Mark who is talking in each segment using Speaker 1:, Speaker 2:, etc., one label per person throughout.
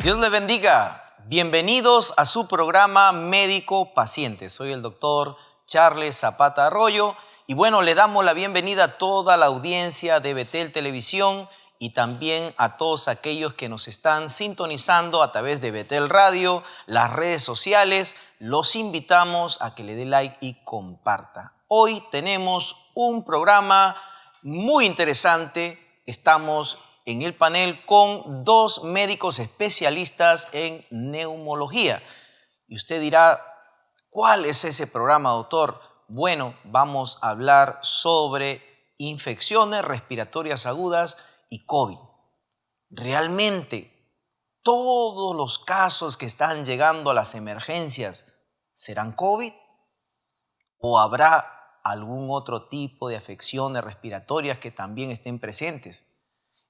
Speaker 1: Dios les bendiga. Bienvenidos a su programa Médico Paciente. Soy el doctor Charles Zapata Arroyo y bueno, le damos la bienvenida a toda la audiencia de Betel Televisión y también a todos aquellos que nos están sintonizando a través de Betel Radio, las redes sociales. Los invitamos a que le dé like y comparta. Hoy tenemos un programa muy interesante. Estamos en el panel con dos médicos especialistas en neumología. Y usted dirá, ¿cuál es ese programa, doctor? Bueno, vamos a hablar sobre infecciones respiratorias agudas y COVID. ¿Realmente todos los casos que están llegando a las emergencias serán COVID? ¿O habrá algún otro tipo de afecciones respiratorias que también estén presentes?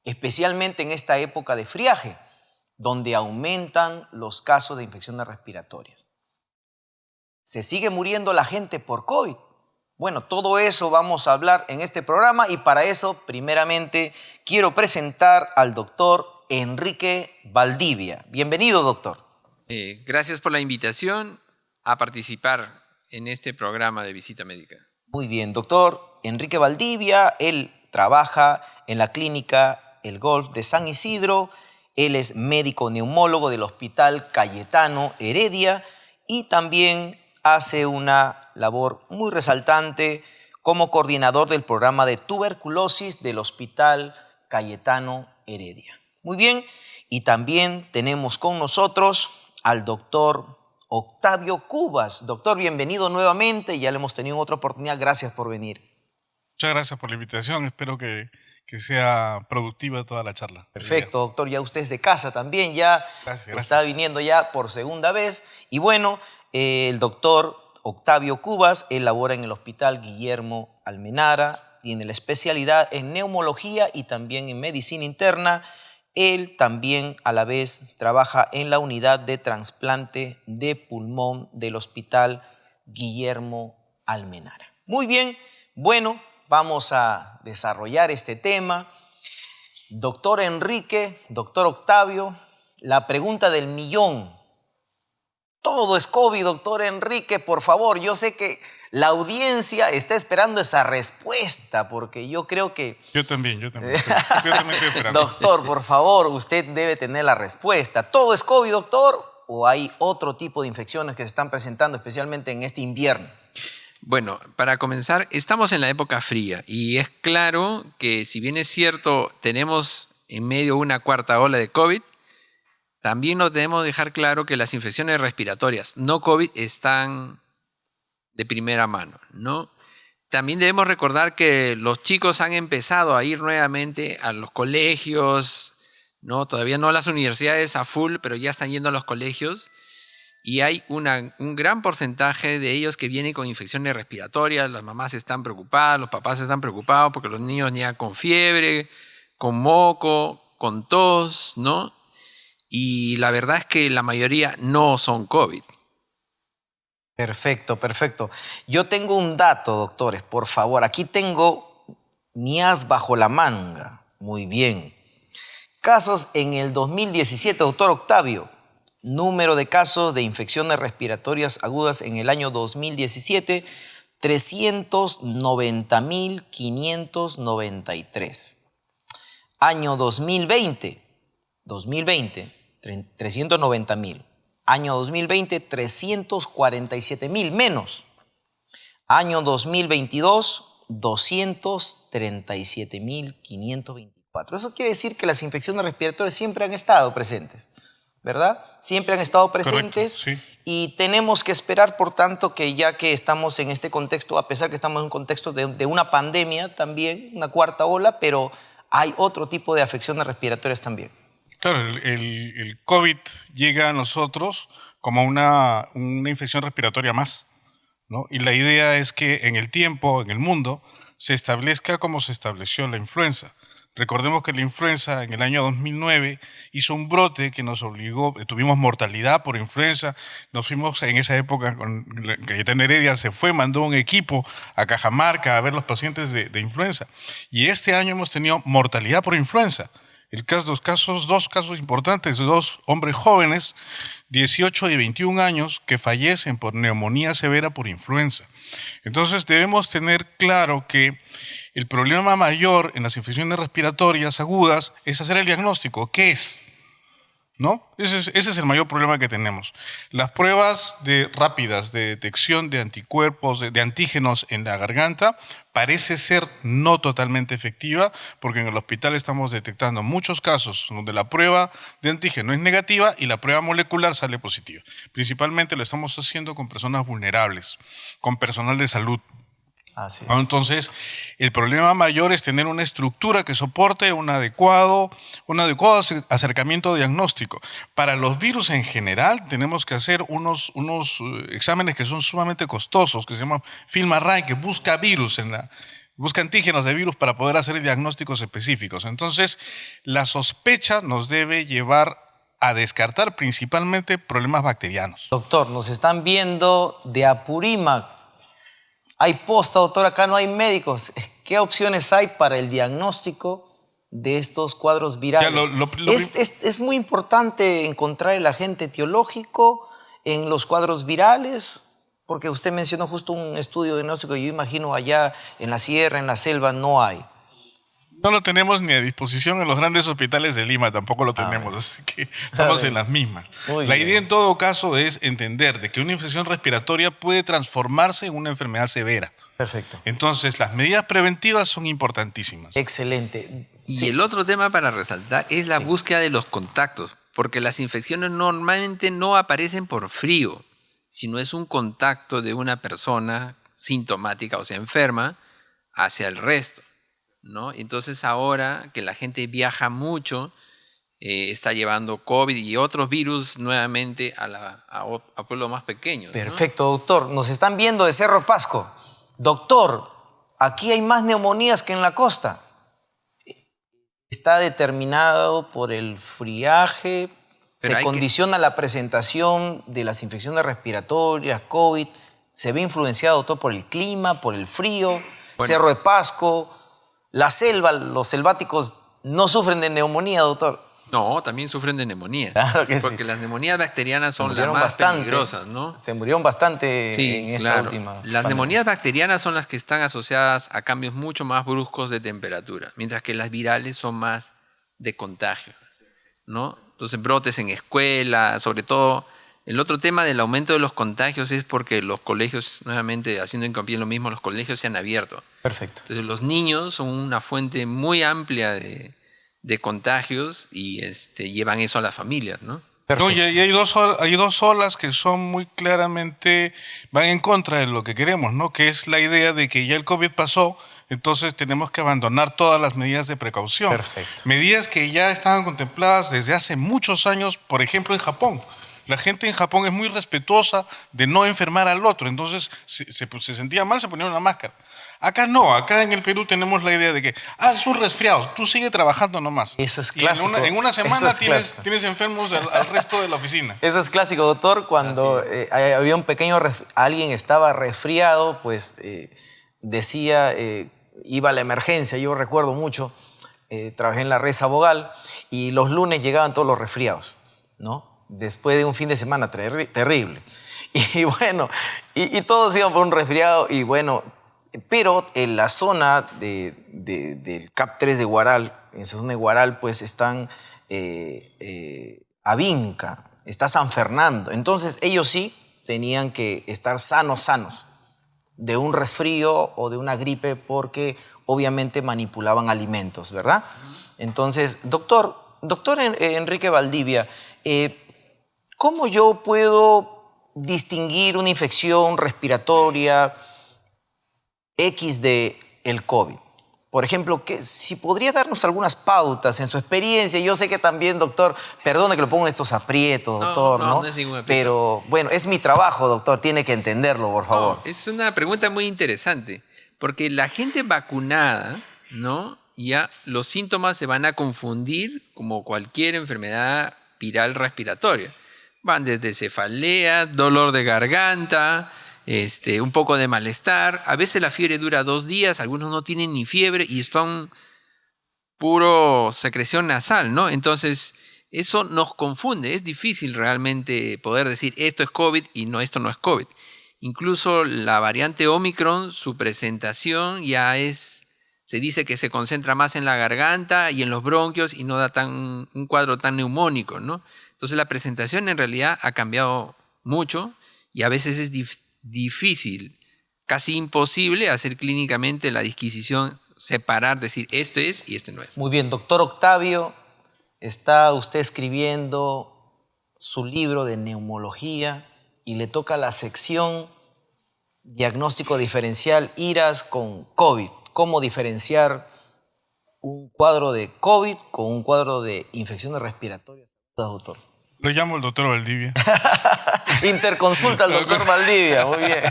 Speaker 1: Especialmente en esta época de friaje, donde aumentan los casos de infecciones respiratorias. ¿Se sigue muriendo la gente por COVID? Bueno, todo eso vamos a hablar en este programa y para eso, primeramente, quiero presentar al doctor Enrique Valdivia. Bienvenido, doctor.
Speaker 2: Gracias por la invitación a participar en este programa de visita médica.
Speaker 1: Muy bien, doctor Enrique Valdivia, él trabaja en la clínica El Golf de San Isidro, él es médico neumólogo del Hospital Cayetano Heredia y también hace una labor muy resaltante como coordinador del programa de tuberculosis del Hospital Cayetano Heredia. Muy bien, y también tenemos con nosotros al doctor Octavio Cubas. Doctor, bienvenido nuevamente, ya le hemos tenido otra oportunidad, gracias por venir.
Speaker 3: Muchas gracias por la invitación, espero que sea productiva toda la charla.
Speaker 1: Perfecto, doctor, ya usted es de casa también, ya
Speaker 3: gracias.
Speaker 1: Está viniendo ya por segunda vez. Y bueno, el doctor Octavio Cubas, él labora en el Hospital Guillermo Almenara, tiene la especialidad en neumología y también en medicina interna. Él también a la vez trabaja en la unidad de trasplante de pulmón del Hospital Guillermo Almenara. Muy bien, bueno, vamos a desarrollar este tema. Doctor Enrique, doctor Octavio, la pregunta del millón. Todo es COVID, doctor Enrique, por favor. Yo sé que la audiencia está esperando esa respuesta porque yo creo que...
Speaker 3: Yo también estoy esperando.
Speaker 1: Doctor, por favor, usted debe tener la respuesta. ¿Todo es COVID, doctor? ¿O hay otro tipo de infecciones que se están presentando, especialmente en este invierno?
Speaker 2: Bueno, para comenzar, estamos en la época fría y es claro que si bien es cierto, tenemos en medio una cuarta ola de COVID, también nos debemos dejar claro que las infecciones respiratorias no COVID están de primera mano, ¿no? También debemos recordar que los chicos han empezado a ir nuevamente a los colegios, ¿no? Todavía no a las universidades a full, pero ya están yendo a los colegios. Y hay un gran porcentaje de ellos que vienen con infecciones respiratorias, las mamás están preocupadas, los papás están preocupados porque los niños llegan con fiebre, con moco, con tos, ¿no? Y la verdad es que la mayoría no son COVID.
Speaker 1: Perfecto, perfecto. Yo tengo un dato, doctores, por favor. Aquí tengo mi as bajo la manga. Muy bien. Casos en el 2017, doctor Octavio. Número de casos de infecciones respiratorias agudas en el año 2017, 390.593. Año 2020, 390.000. Año 2020, 347.000 menos. Año 2022, 237.524. Eso quiere decir que las infecciones respiratorias siempre han estado presentes, ¿verdad? Siempre han estado presentes.
Speaker 3: Correcto, sí.
Speaker 1: Y tenemos que esperar, por tanto, que ya que estamos en este contexto, a pesar que estamos en un contexto de una pandemia también, una cuarta ola, pero hay otro tipo de afecciones respiratorias también.
Speaker 3: Claro, el COVID llega a nosotros como una infección respiratoria más, ¿no? Y la idea es que en el tiempo, en el mundo, se establezca como se estableció la influenza. Recordemos que la influenza en el año 2009 hizo un brote que nos obligó, tuvimos mortalidad por influenza, nos fuimos en esa época, con Cayetano Heredia se fue, mandó un equipo a Cajamarca a ver los pacientes de influenza. Y este año hemos tenido mortalidad por influenza. Dos casos importantes de dos hombres jóvenes, 18 y 21 años, que fallecen por neumonía severa por influenza. Entonces debemos tener claro que el problema mayor en las infecciones respiratorias agudas es hacer el diagnóstico. ¿Qué es? ¿No? Ese es el mayor problema que tenemos. Las pruebas rápidas de detección de anticuerpos, de antígenos en la garganta, parece ser no totalmente efectiva, porque en el hospital estamos detectando muchos casos donde la prueba de antígeno es negativa y la prueba molecular sale positiva. Principalmente lo estamos haciendo con personas vulnerables, con personal de salud.
Speaker 1: Así es.
Speaker 3: Entonces, el problema mayor es tener una estructura que soporte un adecuado acercamiento diagnóstico. Para los virus en general, tenemos que hacer unos exámenes que son sumamente costosos, que se llaman FilmArray, que busca antígenos de virus para poder hacer diagnósticos específicos. Entonces, la sospecha nos debe llevar a descartar principalmente problemas bacterianos.
Speaker 1: Doctor, nos están viendo de Apurímac. Hay posta, doctor, acá no hay médicos. ¿Qué opciones hay para el diagnóstico de estos cuadros virales? Es muy importante encontrar el agente etiológico en los cuadros virales, porque usted mencionó justo un estudio diagnóstico, yo imagino allá en la sierra, en la selva, no hay.
Speaker 3: No lo tenemos ni a disposición en los grandes hospitales de Lima, tampoco lo tenemos, así que estamos en las mismas. La idea en todo caso es entender de que una infección respiratoria puede transformarse en una enfermedad severa.
Speaker 1: Perfecto.
Speaker 3: Entonces, las medidas preventivas son importantísimas.
Speaker 1: Excelente.
Speaker 2: Y el otro tema para resaltar es la búsqueda de los contactos, porque las infecciones normalmente no aparecen por frío, sino es un contacto de una persona sintomática, o sea, enferma, hacia el resto, ¿no? Entonces ahora que la gente viaja mucho, está llevando COVID y otros virus nuevamente a pueblos más pequeños.
Speaker 1: Perfecto, ¿no? Doctor. Nos están viendo de Cerro Pasco. Doctor, aquí hay más neumonías que en la costa. Está determinado por el friaje, se condiciona la presentación de las infecciones respiratorias, COVID, se ve influenciado, doctor, por el clima, por el frío, Cerro de Pasco. La selva, los selváticos no sufren de neumonía, doctor.
Speaker 2: No, también sufren de neumonía.
Speaker 1: Claro que
Speaker 2: porque
Speaker 1: sí.
Speaker 2: las neumonías bacterianas son las más peligrosas, ¿no?
Speaker 1: Se murieron bastante en esta última
Speaker 2: Las
Speaker 1: pandemia.
Speaker 2: neumonías bacterianas son las que están asociadas a cambios mucho más bruscos de temperatura, mientras que las virales son más de contagio, ¿no? Entonces, brotes en escuelas, sobre todo. El otro tema del aumento de los contagios es porque los colegios, nuevamente haciendo hincapié en lo mismo, los colegios se han abierto.
Speaker 1: Perfecto.
Speaker 2: Entonces los niños son una fuente muy amplia de contagios y llevan eso a las familias, ¿no?
Speaker 3: No, y hay dos olas que son muy claramente, van en contra de lo que queremos, ¿no? Que es la idea de que ya el COVID pasó, entonces tenemos que abandonar todas las medidas de precaución.
Speaker 1: Perfecto.
Speaker 3: Medidas que ya estaban contempladas desde hace muchos años, por ejemplo en Japón. La gente en Japón es muy respetuosa de no enfermar al otro, entonces se sentía mal, se ponía una máscara. Acá no, acá en el Perú tenemos la idea de que, es un resfriado, tú sigue trabajando nomás.
Speaker 1: Eso es clásico.
Speaker 3: Y en una semana tienes enfermos al resto de la oficina.
Speaker 1: Eso es clásico, doctor. Cuando había un pequeño, alguien estaba resfriado, pues decía, iba a la emergencia, yo recuerdo mucho, trabajé en la red Sabogal y los lunes llegaban todos los resfriados, ¿no? Después de un fin de semana terrible. Y bueno, y todos iban por un resfriado y bueno, pero en la zona del CAP 3 de Huaral, en esa zona de Huaral, pues están Avinca, está San Fernando. Entonces ellos sí tenían que estar sanos de un resfrío o de una gripe porque obviamente manipulaban alimentos, ¿verdad? Entonces, doctor Enrique Valdivia, ¿cómo yo puedo distinguir una infección respiratoria X de el COVID? Por ejemplo, si podría darnos algunas pautas en su experiencia. Yo sé que también, doctor, perdone que lo pongo en estos aprietos, doctor, ¿no?
Speaker 2: No es ningún aprieto.
Speaker 1: Pero bueno, es mi trabajo, doctor, tiene que entenderlo, por favor.
Speaker 2: No, es una pregunta muy interesante, porque la gente vacunada, ¿no? Ya los síntomas se van a confundir como cualquier enfermedad viral respiratoria. Van desde cefalea, dolor de garganta, un poco de malestar. A veces la fiebre dura 2 días, algunos no tienen ni fiebre y están puro secreción nasal, ¿no? Entonces, eso nos confunde. Es difícil realmente poder decir esto es COVID y no, esto no es COVID. Incluso la variante Omicron, su presentación ya se dice que se concentra más en la garganta y en los bronquios y no da un cuadro tan neumónico, ¿no? Entonces la presentación en realidad ha cambiado mucho y a veces es difícil, casi imposible hacer clínicamente la disquisición, separar, decir esto es y este no es.
Speaker 1: Muy bien, doctor Octavio, está usted escribiendo su libro de neumología y le toca la sección diagnóstico diferencial IRAS con COVID. ¿Cómo diferenciar un cuadro de COVID con un cuadro de infecciones respiratorias? Doctor.
Speaker 3: Lo llamo el doctor Valdivia.
Speaker 1: Interconsulta al doctor Valdivia, muy bien.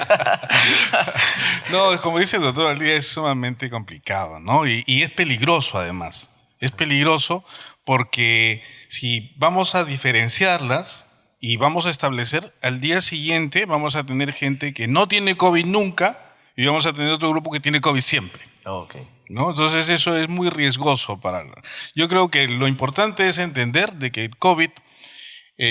Speaker 3: No, como dice el doctor Valdivia, es sumamente complicado, ¿no? Y es peligroso además. Es peligroso porque si vamos a diferenciarlas y vamos a establecer, al día siguiente vamos a tener gente que no tiene COVID nunca y vamos a tener otro grupo que tiene COVID siempre.
Speaker 1: Okay.
Speaker 3: ¿No? Entonces eso es muy riesgoso Yo creo que lo importante es entender de que el COVID,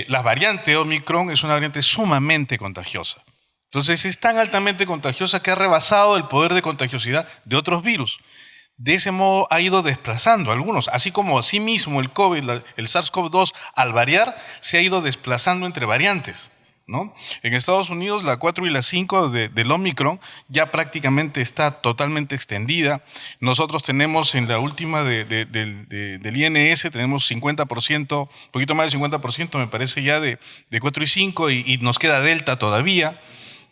Speaker 3: la variante Omicron es una variante sumamente contagiosa. Entonces es tan altamente contagiosa que ha rebasado el poder de contagiosidad de otros virus. De ese modo ha ido desplazando a algunos, así como asimismo el COVID, el SARS-CoV-2, al variar, se ha ido desplazando entre variantes, ¿no? En Estados Unidos la 4 y la 5 del Omicron ya prácticamente está totalmente extendida. Nosotros tenemos en la última del INS, tenemos 50%, un poquito más del 50% me parece ya de 4 y 5 y nos queda Delta todavía,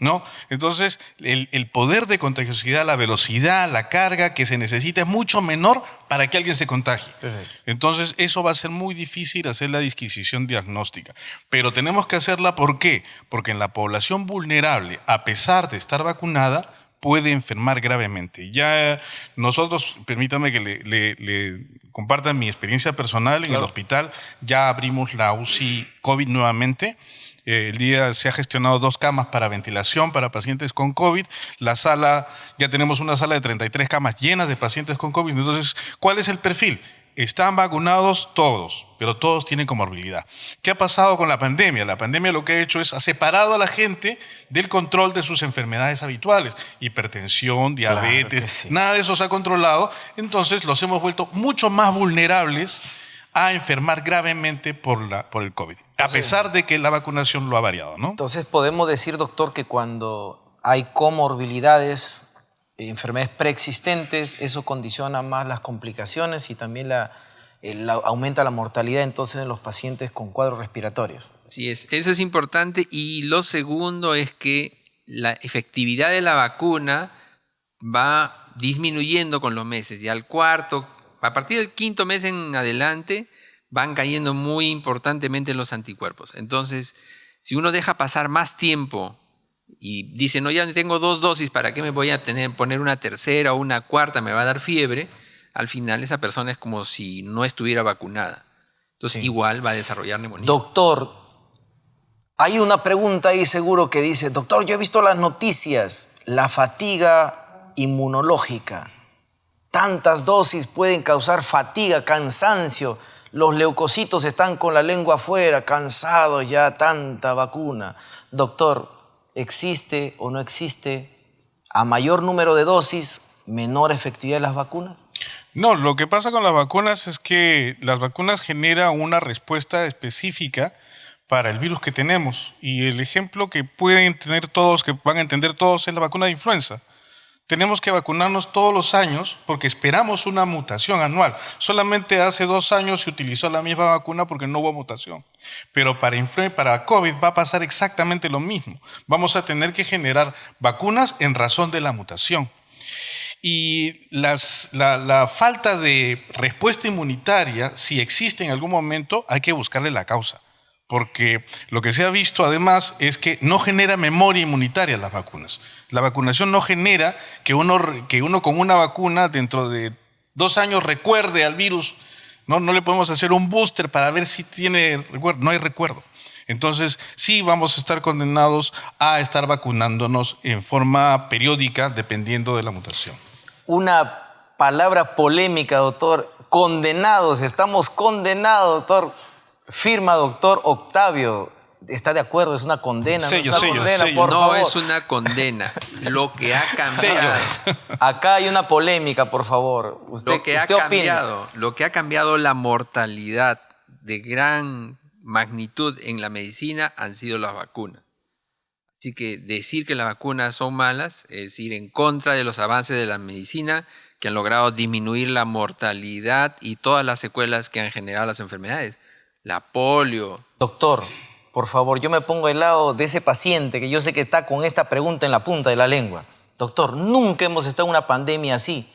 Speaker 3: ¿no? Entonces, el poder de contagiosidad, la velocidad, la carga que se necesita es mucho menor para que alguien se contagie. Perfecto. Entonces, eso va a ser muy difícil hacer la disquisición diagnóstica. Pero tenemos que hacerla, ¿por qué? Porque en la población vulnerable, a pesar de estar vacunada, puede enfermar gravemente. Ya nosotros, permítame que le comparta mi experiencia personal en el hospital, ya abrimos la UCI COVID nuevamente. El día se ha gestionado 2 camas para ventilación para pacientes con COVID. La sala, ya tenemos una sala de 33 camas llenas de pacientes con COVID. Entonces, ¿cuál es el perfil? Están vacunados todos, pero todos tienen comorbilidad. ¿Qué ha pasado con la pandemia? La pandemia lo que ha hecho es ha separado a la gente del control de sus enfermedades habituales. Hipertensión, diabetes, claro sí. Nada de eso se ha controlado. Entonces, los hemos vuelto mucho más vulnerables a enfermar gravemente por el COVID. A pesar de que la vacunación lo ha variado, ¿no?
Speaker 1: Entonces podemos decir, doctor, que cuando hay comorbilidades, enfermedades preexistentes, eso condiciona más las complicaciones y también aumenta la mortalidad entonces en los pacientes con cuadros respiratorios.
Speaker 2: Así es, eso es importante. Y lo segundo es que la efectividad de la vacuna va disminuyendo con los meses. Y a partir del 5.º mes en adelante, van cayendo muy importantemente los anticuerpos. Entonces, si uno deja pasar más tiempo y dice, no, ya tengo 2 dosis, ¿para qué me voy a poner una tercera o una cuarta? Me va a dar fiebre. Al final, esa persona es como si no estuviera vacunada. Entonces, sí, igual va a desarrollar neumonía.
Speaker 1: Doctor, hay una pregunta ahí seguro que dice, doctor, yo he visto las noticias, la fatiga inmunológica. Tantas dosis pueden causar fatiga, cansancio. Los leucocitos están con la lengua afuera, cansados ya, tanta vacuna. Doctor, ¿existe o no existe a mayor número de dosis menor efectividad de las vacunas?
Speaker 3: No, lo que pasa con las vacunas es que las vacunas generan una respuesta específica para el virus que tenemos. Y el ejemplo que pueden tener todos, que van a entender todos, es la vacuna de influenza. Tenemos que vacunarnos todos los años porque esperamos una mutación anual. Solamente hace 2 años se utilizó la misma vacuna porque no hubo mutación. Pero para COVID va a pasar exactamente lo mismo. Vamos a tener que generar vacunas en razón de la mutación. Y la falta de respuesta inmunitaria, si existe en algún momento, hay que buscarle la causa. Porque lo que se ha visto además es que no genera memoria inmunitaria las vacunas. La vacunación no genera que uno con una vacuna dentro de 2 años recuerde al virus. No le podemos hacer un booster para ver si tiene recuerdo. No hay recuerdo. Entonces sí vamos a estar condenados a estar vacunándonos en forma periódica dependiendo de la mutación.
Speaker 1: Una palabra polémica, doctor. condenados, estamos condenados, doctor. Firma, doctor Octavio. ¿Está de acuerdo? ¿Es una condena?
Speaker 3: Sello,
Speaker 1: ¿no es una
Speaker 3: sello,
Speaker 1: condena,
Speaker 3: sello.
Speaker 1: por
Speaker 2: No
Speaker 1: favor?
Speaker 2: es una condena. Lo que ha cambiado.
Speaker 1: Acá hay una polémica, por favor.
Speaker 2: Lo que ha
Speaker 1: usted opina.
Speaker 2: cambiado, lo que ha cambiado la mortalidad de gran magnitud en la medicina han sido las vacunas. Así que decir que las vacunas son malas es ir en contra de los avances de la medicina que han logrado disminuir la mortalidad y todas las secuelas que han generado las enfermedades. La polio.
Speaker 1: Doctor, por favor, yo me pongo al lado de ese paciente que yo sé que está con esta pregunta en la punta de la lengua. Doctor, nunca hemos estado en una pandemia así.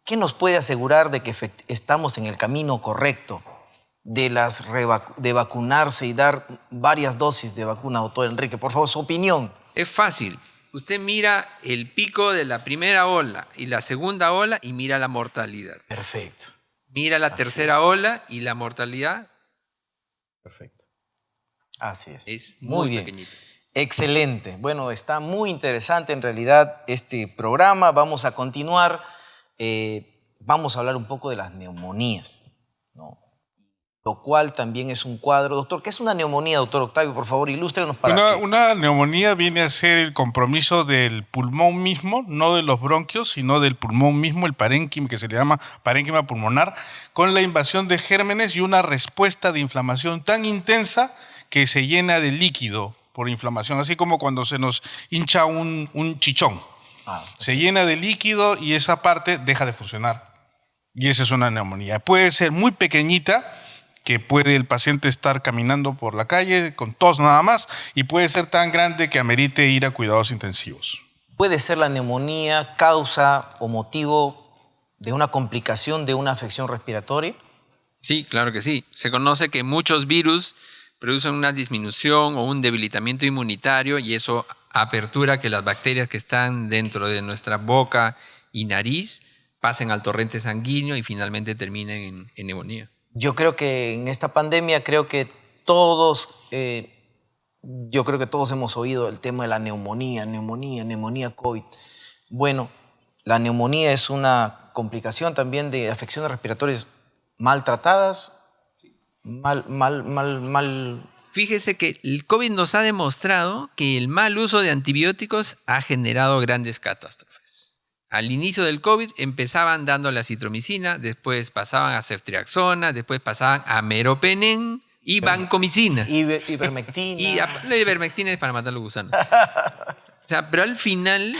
Speaker 1: ¿Qué nos puede asegurar de que estamos en el camino correcto de vacunarse y dar varias dosis de vacuna, doctor Enrique? Por favor, su opinión.
Speaker 2: Es fácil. Usted mira el pico de la primera ola y la segunda ola y mira la mortalidad.
Speaker 1: Perfecto,
Speaker 2: Mira la
Speaker 1: Así
Speaker 2: tercera
Speaker 1: es.
Speaker 2: ola y la mortalidad
Speaker 1: perfecto. Así es.
Speaker 2: es muy pequeñita.
Speaker 1: Excelente. Bueno, está muy interesante en realidad este programa. Vamos a continuar. Vamos a hablar un poco de las neumonías, ¿no? Lo cual también es un cuadro. Doctor, ¿qué es una neumonía, doctor Octavio? Por favor, ilústrenos para qué.
Speaker 3: Una neumonía viene a ser el compromiso del pulmón mismo, no de los bronquios, sino del pulmón mismo, el parénquima, que se le llama parénquima pulmonar, con la invasión de gérmenes y una respuesta de inflamación tan intensa que se llena de líquido por inflamación, así como cuando se nos hincha un chichón. Se llena de líquido y esa parte deja de funcionar. Y esa es una neumonía. Puede ser muy pequeñita, que puede el paciente estar caminando por la calle con tos nada más, y puede ser tan grande que amerite ir a cuidados intensivos.
Speaker 1: ¿Puede ser la neumonía causa o motivo de una complicación de una afección respiratoria?
Speaker 2: Sí, claro que sí. Se conoce que muchos virus producen una disminución o un debilitamiento inmunitario y eso apertura que las bacterias que están dentro de nuestra boca y nariz pasen al torrente sanguíneo y finalmente terminen en neumonía.
Speaker 1: Yo creo que en esta pandemia, yo creo que todos hemos oído el tema de la neumonía COVID. Bueno, la neumonía es una complicación también de afecciones respiratorias mal tratadas, mal.
Speaker 2: Fíjese que el COVID nos ha demostrado que el mal uso de antibióticos ha generado grandes catástrofes. Al inicio del COVID empezaban dando la acitromicina, después pasaban a ceftriaxona, después pasaban a meropenem y vancomicina.
Speaker 1: Ivermectina.
Speaker 2: Y la ivermectina es para matar los gusanos. O sea, pero al final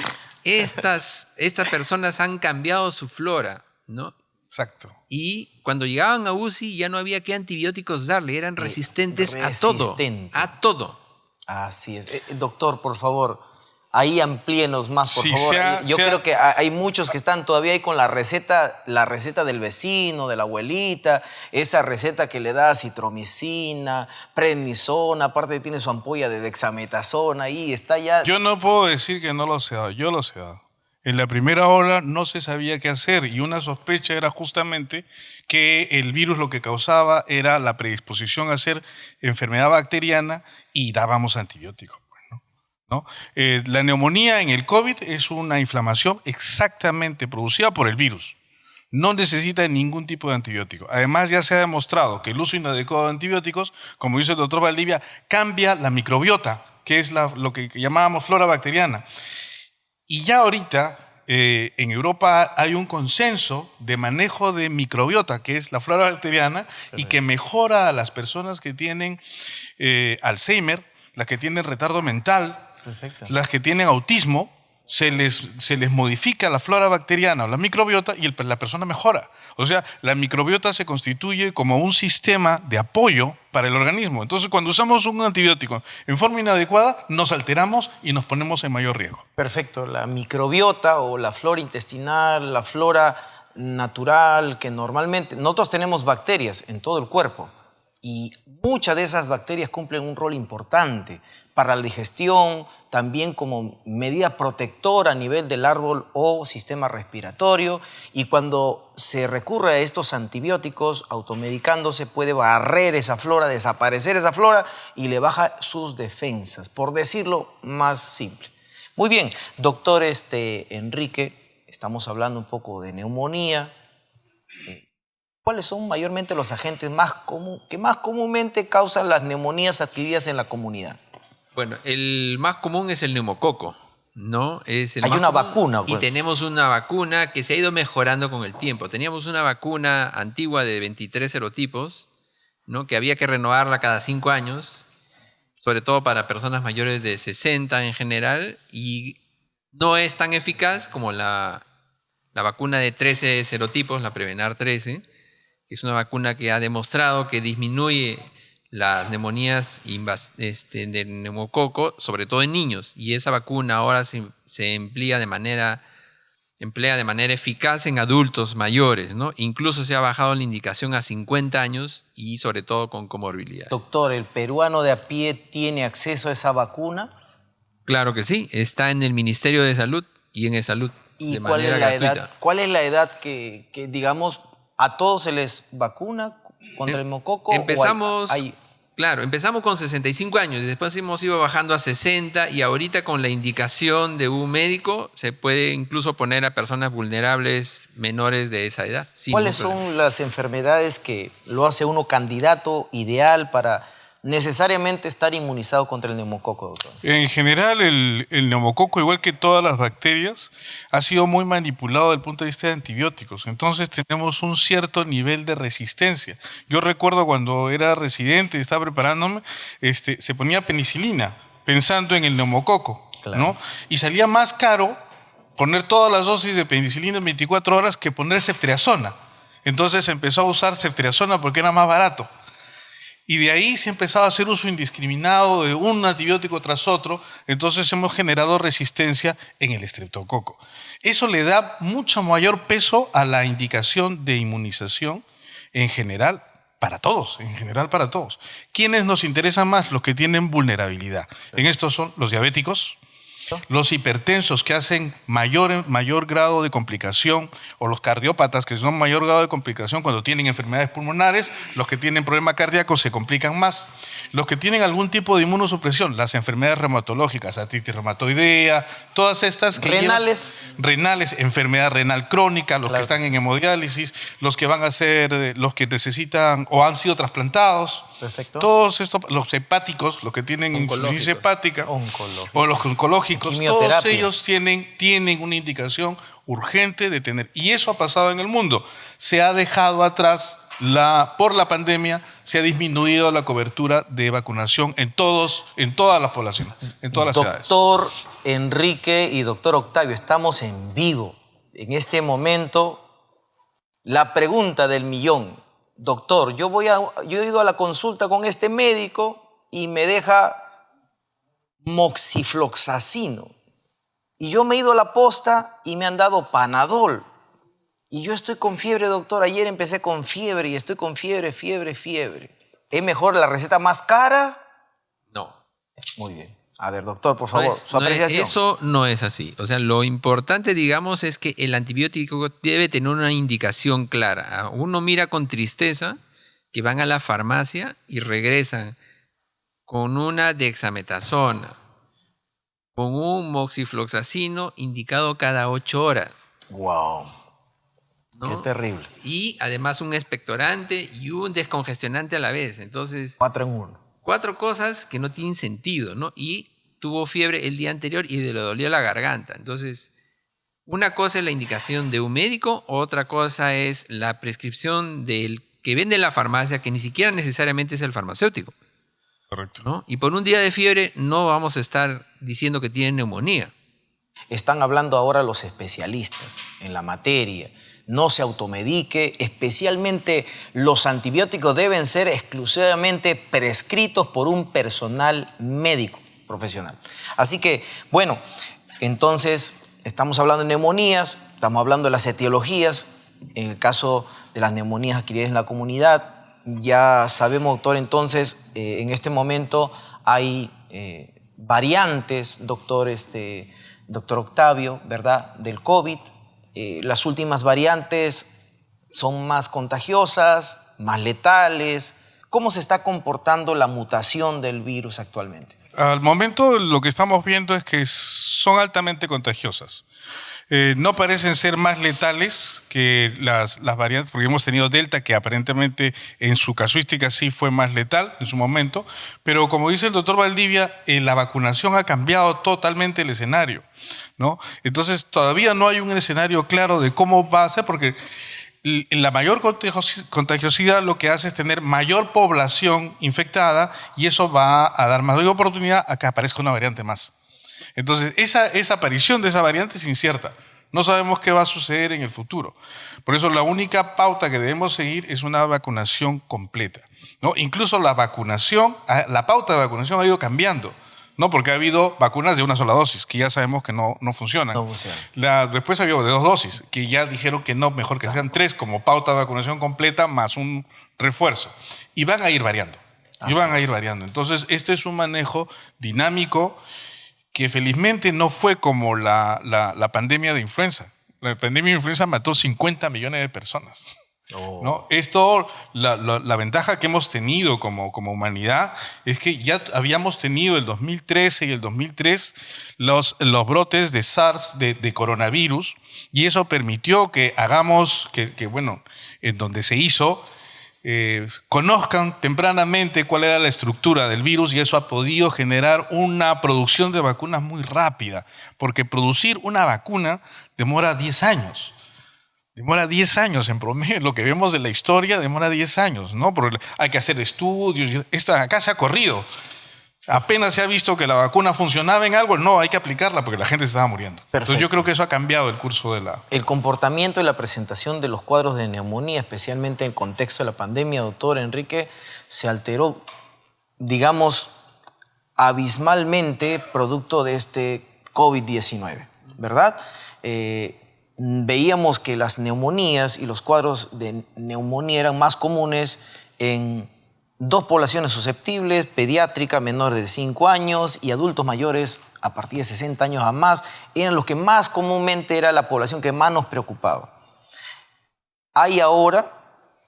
Speaker 2: estas personas han cambiado su flora, ¿no?
Speaker 3: Exacto.
Speaker 2: Y cuando llegaban a UCI ya no había qué antibióticos darle, eran resistentes a todo. A todo.
Speaker 1: Así es. Doctor, por favor, ahí amplíenos más, por
Speaker 3: Sí,
Speaker 1: favor. Yo
Speaker 3: sea-
Speaker 1: creo que hay muchos que están todavía ahí con la receta del vecino, de la abuelita, esa receta que le da citromicina, prednisona, aparte tiene su ampolla de dexametasona, ahí está ya.
Speaker 3: Yo no puedo decir que no los he dado, yo los he dado. En la primera ola no se sabía qué hacer y una sospecha era justamente que el virus lo que causaba era la predisposición a hacer enfermedad bacteriana y dábamos antibióticos. ¿No? La neumonía en el COVID es una inflamación exactamente producida por el virus. No necesita ningún tipo de antibiótico. Además, ya se ha demostrado que el uso inadecuado de antibióticos, como dice el doctor Valdivia, cambia la microbiota, que es lo que llamábamos flora bacteriana. Y ya ahorita en Europa hay un consenso de manejo de microbiota, que es la flora bacteriana, y que mejora a las personas que tienen Alzheimer, las que tienen retardo mental,
Speaker 1: Perfecto.
Speaker 3: las que tienen autismo, se les modifica la flora bacteriana o la microbiota y la persona mejora. O sea, la microbiota se constituye como un sistema de apoyo para el organismo. Entonces, cuando usamos un antibiótico en forma inadecuada, nos alteramos y nos ponemos en mayor riesgo.
Speaker 1: Perfecto. La microbiota o la flora intestinal, la flora natural, que normalmente nosotros tenemos bacterias en todo el cuerpo y muchas de esas bacterias cumplen un rol importante para la digestión, también como medida protectora a nivel del árbol o sistema respiratorio. Y cuando se recurre a estos antibióticos, automedicándose, puede barrer esa flora, desaparecer esa flora y le baja sus defensas, por decirlo más simple. Muy bien, doctor Enrique, estamos hablando un poco de neumonía. ¿cuáles son mayormente los agentes que más comúnmente causan las neumonías adquiridas en la comunidad?
Speaker 2: Bueno, el más común es el neumococo, ¿no? Es el
Speaker 1: Hay
Speaker 2: más
Speaker 1: una
Speaker 2: común,
Speaker 1: vacuna,
Speaker 2: y
Speaker 1: pues.
Speaker 2: tenemos una vacuna que se ha ido mejorando con el tiempo. Teníamos una vacuna antigua de 23 serotipos, ¿no? Que había que renovarla cada 5 años, sobre todo para personas mayores de 60 en general, y no es tan eficaz como la vacuna de 13 serotipos, la Prevenar 13, que es una vacuna que ha demostrado que disminuye las neumonías de neumococo, sobre todo en niños, y esa vacuna ahora se emplea de manera eficaz en adultos mayores, ¿no? Incluso se ha bajado la indicación a 50 años y sobre todo con comorbilidad.
Speaker 1: Doctor, ¿el peruano de a pie tiene acceso a esa vacuna?
Speaker 2: Claro que sí, está en el Ministerio de Salud y en eSalud
Speaker 1: ¿Y
Speaker 2: de
Speaker 1: cuál
Speaker 2: manera
Speaker 1: es la
Speaker 2: gratuita.
Speaker 1: edad? ¿Cuál es la edad que, digamos, a todos se les vacuna contra el neumococo?
Speaker 2: Empezamos con 65 años y después hemos ido bajando a 60 y ahorita con la indicación de un médico se puede incluso poner a personas vulnerables menores de esa edad.
Speaker 1: ¿Cuáles son las enfermedades que lo hace uno candidato ideal para necesariamente estar inmunizado contra el neumococo, doctor?
Speaker 3: En general, el neumococo, igual que todas las bacterias, ha sido muy manipulado desde el punto de vista de antibióticos. Entonces tenemos un cierto nivel de resistencia. Yo recuerdo cuando era residente y estaba preparándome, se ponía penicilina pensando en el neumococo,
Speaker 1: Claro.
Speaker 3: ¿no? Y salía más caro poner todas las dosis de penicilina en 24 horas que poner ceftriaxona. Entonces se empezó a usar ceftriaxona porque era más barato. Y de ahí se empezaba a hacer uso indiscriminado de un antibiótico tras otro, entonces hemos generado resistencia en el estreptococo. Eso le da mucho mayor peso a la indicación de inmunización en general para todos, ¿Quiénes nos interesan más? Los que tienen vulnerabilidad. En estos son los diabéticos, los hipertensos que hacen mayor grado de complicación, o los cardiópatas que son mayor grado de complicación cuando tienen enfermedades pulmonares, los que tienen problemas cardíacos se complican más, los que tienen algún tipo de inmunosupresión, las enfermedades reumatológicas, artritis reumatoidea, todas estas que renales, enfermedad renal crónica, los que están en hemodiálisis, los que van a ser, los que necesitan o han sido trasplantados.
Speaker 1: Perfecto.
Speaker 3: Todos estos, los hepáticos, los que tienen insuficiencia hepática, o los oncológicos, todos ellos tienen una indicación urgente de tener. Y eso ha pasado en el mundo. Se ha dejado atrás, por la pandemia, se ha disminuido la cobertura de vacunación en todas las poblaciones, en todas las edades.
Speaker 1: Doctor Enrique y doctor Octavio, estamos en vivo. En este momento, la pregunta del millón. Doctor, yo he ido a la consulta con este médico y me deja moxifloxacino. Y yo me he ido a la posta y me han dado Panadol. Y yo estoy con fiebre, doctor. Ayer empecé con fiebre y estoy con fiebre. ¿Es mejor la receta más cara?
Speaker 2: No.
Speaker 1: Muy bien. A ver, doctor, por favor, su apreciación.
Speaker 2: Eso no es así. O sea, lo importante, digamos, es que el antibiótico debe tener una indicación clara. Uno mira con tristeza que van a la farmacia y regresan con una dexametasona, con un moxifloxacino indicado cada 8 horas.
Speaker 1: ¡Wow!
Speaker 2: ¿No?
Speaker 1: Qué terrible.
Speaker 2: Y además un expectorante y un descongestionante a la vez. Entonces,
Speaker 1: 4 en 1.
Speaker 2: 4 cosas que no tienen sentido, ¿no? Y tuvo fiebre el día anterior y le dolía la garganta. Entonces, una cosa es la indicación de un médico, otra cosa es la prescripción del que vende la farmacia, que ni siquiera necesariamente es el farmacéutico.
Speaker 3: Correcto.
Speaker 2: ¿No? Y por un día de fiebre no vamos a estar diciendo que tiene neumonía.
Speaker 1: Están hablando ahora los especialistas en la materia. No se automedique, especialmente los antibióticos deben ser exclusivamente prescritos por un personal médico profesional. Así que, bueno, entonces estamos hablando de neumonías, estamos hablando de las etiologías. En el caso de las neumonías adquiridas en la comunidad, ya sabemos, doctor, entonces, en este momento hay variantes, doctor Octavio, ¿verdad?, del COVID. Las últimas variantes son más contagiosas, más letales. ¿Cómo se está comportando la mutación del virus actualmente?
Speaker 3: Al momento lo que estamos viendo es que son altamente contagiosas. No parecen ser más letales que las variantes, porque hemos tenido Delta, que aparentemente en su casuística sí fue más letal en su momento, pero como dice el doctor Valdivia, la vacunación ha cambiado totalmente el escenario, ¿no? Entonces todavía no hay un escenario claro de cómo va a ser, porque la mayor contagiosidad lo que hace es tener mayor población infectada y eso va a dar mayor oportunidad a que aparezca una variante más. Entonces, esa aparición de esa variante es incierta. No sabemos qué va a suceder en el futuro. Por eso, la única pauta que debemos seguir es una vacunación completa, ¿no? Incluso la pauta de vacunación ha ido cambiando, ¿no? Porque ha habido vacunas de una sola dosis, que ya sabemos que no funcionan.
Speaker 1: No funciona.
Speaker 3: Después ha habido de 2 dosis, que ya dijeron que no, mejor que sean 3 como pauta de vacunación completa más un refuerzo. Y van a ir variando. Entonces, este es un manejo dinámico que felizmente no fue como la pandemia de influenza. La pandemia de influenza mató 50 millones de personas. ¿No? Esto, la ventaja que hemos tenido como humanidad es que ya habíamos tenido el 2013 y el 2003 los brotes de SARS, de coronavirus, y eso permitió que hagamos, en donde se hizo, conozcan tempranamente cuál era la estructura del virus, y eso ha podido generar una producción de vacunas muy rápida, porque producir una vacuna demora 10 años. Demora 10 años en promedio, lo que vemos de la historia demora 10 años, ¿no? Porque hay que hacer estudios, acá se ha corrido. Apenas se ha visto que la vacuna funcionaba en algo, no, hay que aplicarla porque la gente se estaba muriendo.
Speaker 1: Perfecto.
Speaker 3: Entonces yo creo que eso ha cambiado el curso de la...
Speaker 1: El comportamiento y la presentación de los cuadros de neumonía, especialmente en el contexto de la pandemia, doctor Enrique, se alteró, digamos, abismalmente producto de este COVID-19, ¿verdad? Veíamos que las neumonías y los cuadros de neumonía eran más comunes en 2 poblaciones susceptibles: pediátrica, menores de 5 años, y adultos mayores a partir de 60 años a más. Eran los que más comúnmente era la población que más nos preocupaba. Ahí ahora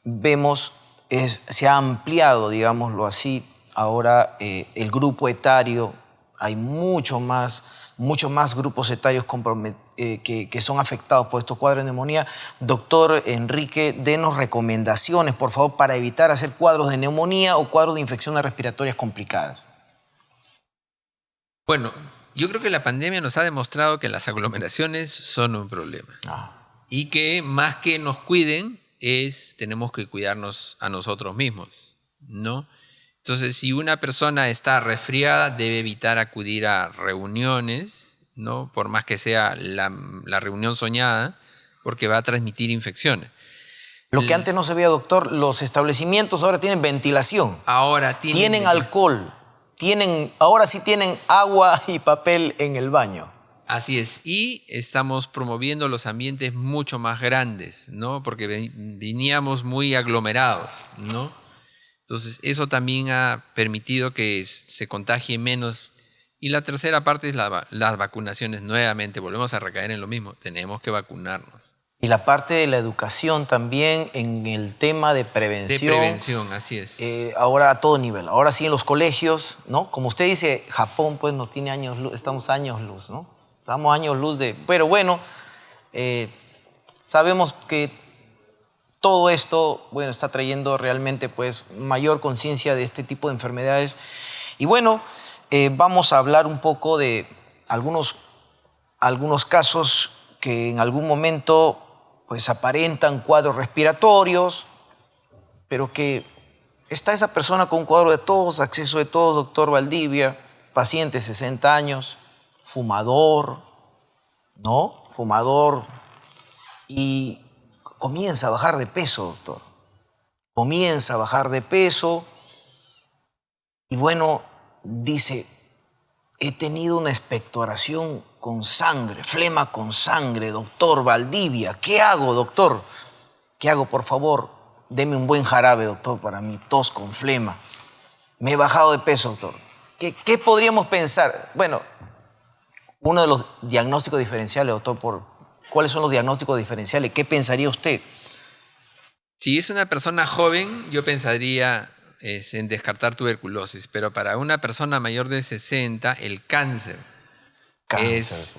Speaker 1: vemos, se ha ampliado, digámoslo así, ahora el grupo etario, hay muchos más grupos etarios que son afectados por estos cuadros de neumonía. Doctor Enrique, denos recomendaciones, por favor, para evitar hacer cuadros de neumonía o cuadros de infecciones respiratorias complicadas.
Speaker 2: Bueno, yo creo que la pandemia nos ha demostrado que las aglomeraciones son un problema. Y que más que nos cuiden, tenemos que cuidarnos a nosotros mismos, ¿no? Entonces, si una persona está resfriada, debe evitar acudir a reuniones, ¿no? Por más que sea la reunión soñada, porque va a transmitir infecciones.
Speaker 1: Lo que antes no se veía, doctor, los establecimientos ahora tienen ventilación.
Speaker 2: Ahora
Speaker 1: tienen alcohol. Ahora sí tienen agua y papel en el baño.
Speaker 2: Así es. Y estamos promoviendo los ambientes mucho más grandes, ¿no? Porque veníamos muy aglomerados, ¿no? Entonces, eso también ha permitido que se contagie menos. Y la tercera parte es las vacunaciones. Nuevamente, volvemos a recaer en lo mismo. Tenemos que vacunarnos.
Speaker 1: Y la parte de la educación también en el tema de prevención.
Speaker 2: De prevención, así es.
Speaker 1: Ahora a todo nivel. Ahora sí en los colegios, ¿no? Como usted dice, Japón pues no tiene años luz, estamos años luz, ¿no? Estamos años luz de... Pero bueno, sabemos que todo esto, bueno, está trayendo realmente pues mayor conciencia de este tipo de enfermedades. Y bueno, vamos a hablar un poco de algunos casos que en algún momento pues aparentan cuadros respiratorios, pero que está esa persona con un cuadro de tos, acceso de tos, doctor Valdivia, paciente 60 años, fumador, ¿no? Fumador, y comienza a bajar de peso, doctor. Comienza a bajar de peso y bueno, dice, he tenido una expectoración con sangre, flema con sangre, doctor Valdivia. ¿Qué hago, doctor? ¿Qué hago, por favor? Deme un buen jarabe, doctor, para mi tos con flema. Me he bajado de peso, doctor. ¿Qué podríamos pensar? Bueno, uno de los diagnósticos diferenciales, doctor, ¿cuáles son los diagnósticos diferenciales? ¿Qué pensaría usted?
Speaker 2: Si es una persona joven, yo pensaría en descartar tuberculosis, pero para una persona mayor de 60, el cáncer es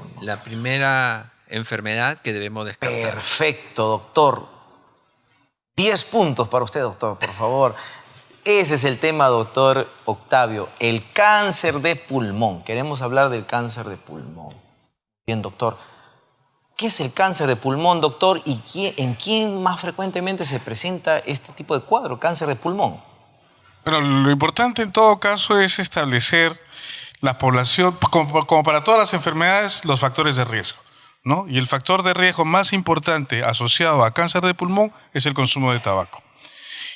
Speaker 2: enfermedad que debemos descartar.
Speaker 1: Perfecto, doctor. 10 puntos para usted, doctor, por favor. Ese es el tema, doctor Octavio, el cáncer de pulmón. Queremos hablar del cáncer de pulmón. Bien, doctor. ¿Qué es el cáncer de pulmón, doctor? ¿Y en quién más frecuentemente se presenta este tipo de cuadro, cáncer de pulmón?
Speaker 3: Pero lo importante en todo caso es establecer la población, como para todas las enfermedades, los factores de riesgo, ¿no? Y el factor de riesgo más importante asociado a cáncer de pulmón es el consumo de tabaco.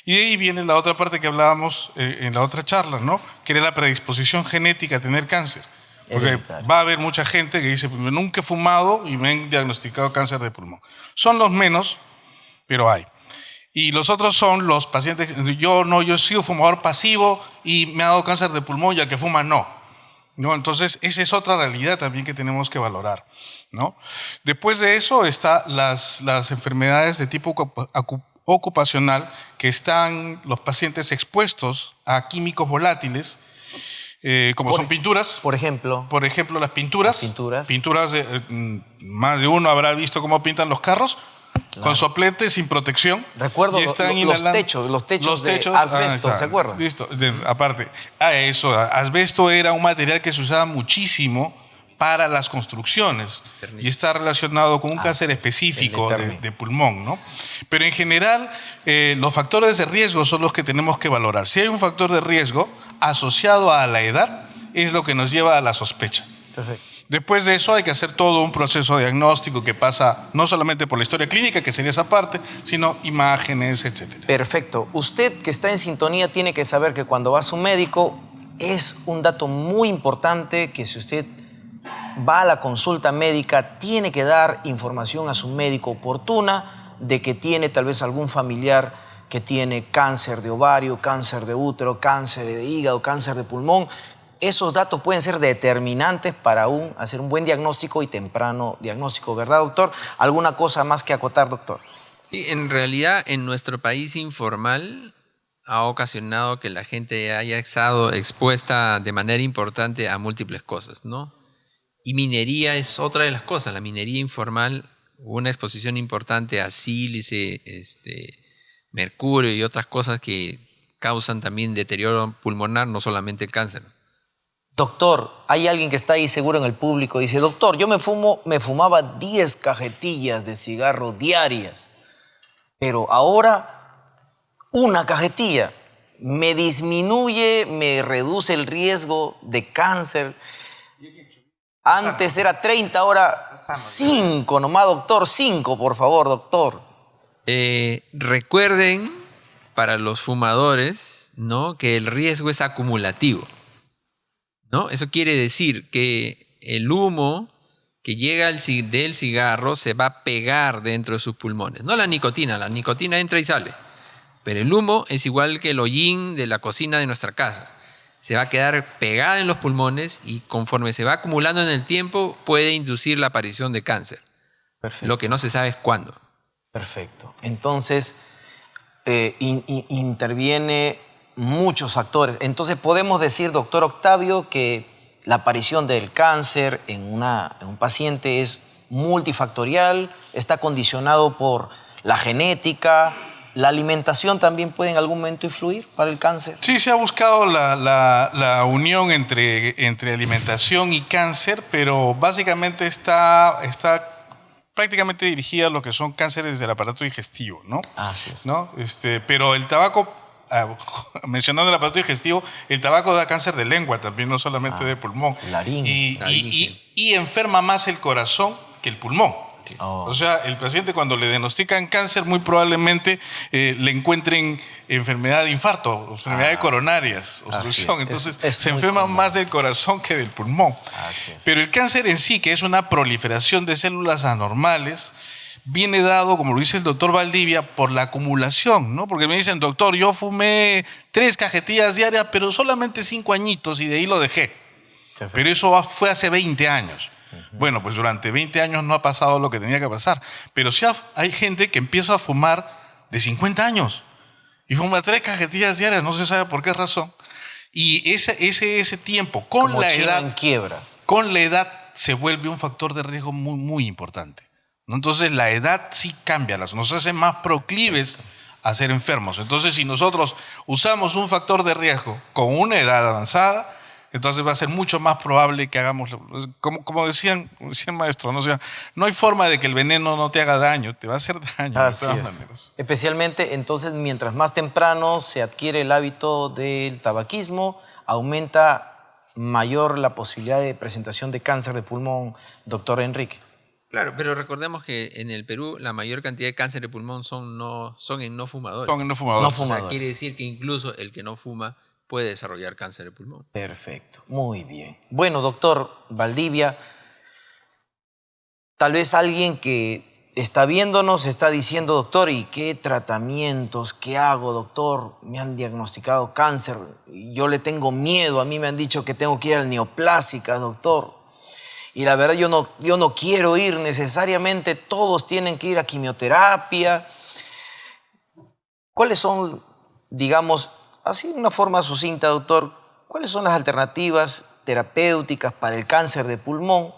Speaker 3: Y de ahí viene la otra parte que hablábamos en la otra charla, ¿no? Que era la predisposición genética a tener cáncer. Porque va a haber mucha gente que dice, nunca he fumado y me han diagnosticado cáncer de pulmón. Son los menos, pero hay. Y los otros son los pacientes, yo he sido fumador pasivo y me ha dado cáncer de pulmón y al que fuma no. Entonces, esa es otra realidad también que tenemos que valorar, ¿no? Después de eso están las enfermedades de tipo ocupacional, que están los pacientes expuestos a químicos volátiles, como son pinturas.
Speaker 1: Por ejemplo,
Speaker 3: las pinturas. Pinturas, más de uno habrá visto cómo pintan los carros. Claro. Con soplete, sin protección.
Speaker 1: Recuerdo los techos de asbesto, ¿se acuerdan?
Speaker 3: Listo. Aparte, asbesto era un material que se usaba muchísimo para las construcciones y está relacionado con un cáncer específico de pulmón, ¿no? Pero en general, los factores de riesgo son los que tenemos que valorar. Si hay un factor de riesgo asociado a la edad, es lo que nos lleva a la sospecha.
Speaker 1: Perfecto.
Speaker 3: Después de eso hay que hacer todo un proceso diagnóstico que pasa no solamente por la historia clínica, que sería esa parte, sino imágenes, etc.
Speaker 1: Perfecto. Usted que está en sintonía tiene que saber que cuando va a su médico es un dato muy importante que si usted va a la consulta médica tiene que dar información a su médico oportuna de que tiene tal vez algún familiar que tiene cáncer de ovario, cáncer de útero, cáncer de hígado, cáncer de pulmón. Esos datos pueden ser determinantes para hacer un buen diagnóstico y temprano diagnóstico, ¿verdad, doctor? ¿Alguna cosa más que acotar, doctor?
Speaker 2: Sí, en realidad en nuestro país informal ha ocasionado que la gente haya estado expuesta de manera importante a múltiples cosas, ¿no? Y minería es otra de las cosas. La minería informal, una exposición importante a sílice, mercurio y otras cosas que causan también deterioro pulmonar, no solamente el cáncer.
Speaker 1: Doctor, hay alguien que está ahí seguro en el público y dice, doctor, yo me fumaba 10 cajetillas de cigarro diarias, pero ahora una cajetilla me disminuye, me reduce el riesgo de cáncer. Antes era 30, ahora 5 nomás, doctor, 5, por favor, doctor.
Speaker 2: Recuerden, para los fumadores, ¿no?, que el riesgo es acumulativo, ¿no? Eso quiere decir que el humo que llega del cigarro se va a pegar dentro de sus pulmones. No la nicotina entra y sale. Pero el humo es igual que el hollín de la cocina de nuestra casa. Se va a quedar pegada en los pulmones y conforme se va acumulando en el tiempo puede inducir la aparición de cáncer.
Speaker 1: Perfecto.
Speaker 2: Lo que no se sabe es cuándo.
Speaker 1: Perfecto. Entonces, interviene muchos factores. Entonces podemos decir, doctor Octavio, que la aparición del cáncer en un paciente es multifactorial, está condicionado por la genética, la alimentación también puede en algún momento influir para el cáncer.
Speaker 3: Sí, se ha buscado la unión entre alimentación y cáncer, pero básicamente está prácticamente dirigida a lo que son cánceres del aparato digestivo, ¿no?
Speaker 1: Así es.
Speaker 3: ¿No? Pero el tabaco, mencionando el aparato digestivo, el tabaco da cáncer de lengua también, no solamente de pulmón. Y enferma más el corazón que el pulmón. Sí. Oh. O sea, el paciente cuando le diagnostican cáncer muy probablemente le encuentren enfermedad de infarto, enfermedades coronarias, obstrucción. Entonces se enferma más del corazón que del pulmón. Pero el cáncer en sí, que es una proliferación de células anormales, viene dado, como lo dice el doctor Valdivia, por la acumulación, ¿no? Porque me dicen, doctor, yo fumé 3 cajetillas diarias, pero solamente 5 añitos y de ahí lo dejé. Perfecto. Pero eso fue hace 20 años. Bueno, pues durante 20 años no ha pasado lo que tenía que pasar. Pero sí hay gente que empieza a fumar de 50 años y fuma 3 cajetillas diarias, no se sabe por qué razón. Y ese tiempo, con
Speaker 1: como
Speaker 3: la
Speaker 1: China
Speaker 3: edad,
Speaker 1: en quiebra.
Speaker 3: Con la edad se vuelve un factor de riesgo muy, muy importante. ¿no? Entonces la edad sí cambia, nos hace más proclives a ser enfermos. Entonces si nosotros usamos un factor de riesgo con una edad avanzada, entonces va a ser mucho más probable que hagamos, como decía el maestro, ¿no? O sea, no hay forma de que el veneno no te haga daño, te va a hacer daño
Speaker 1: Así
Speaker 3: de todas
Speaker 1: es.
Speaker 3: maneras.
Speaker 1: Especialmente, entonces, mientras más temprano se adquiere el hábito del tabaquismo, aumenta mayor la posibilidad de presentación de cáncer de pulmón, doctor Enrique.
Speaker 2: Claro, pero recordemos que en el Perú la mayor cantidad de cáncer de pulmón son en no fumadores.
Speaker 3: Son no fumadores.
Speaker 1: No
Speaker 2: O sea,
Speaker 1: fumadores.
Speaker 2: quiere decir que incluso el que no fuma puede desarrollar cáncer de pulmón.
Speaker 1: Perfecto, muy bien. Bueno, doctor Valdivia, tal vez alguien que está viéndonos está diciendo, doctor, ¿y qué tratamientos? ¿Qué hago, doctor? Me han diagnosticado cáncer, yo le tengo miedo, a mí me han dicho que tengo que ir al neoplásica, doctor. Y la verdad yo no quiero ir necesariamente, todos tienen que ir a quimioterapia. ¿Cuáles son, digamos, así de una forma sucinta, doctor, cuáles son las alternativas terapéuticas para el cáncer de pulmón?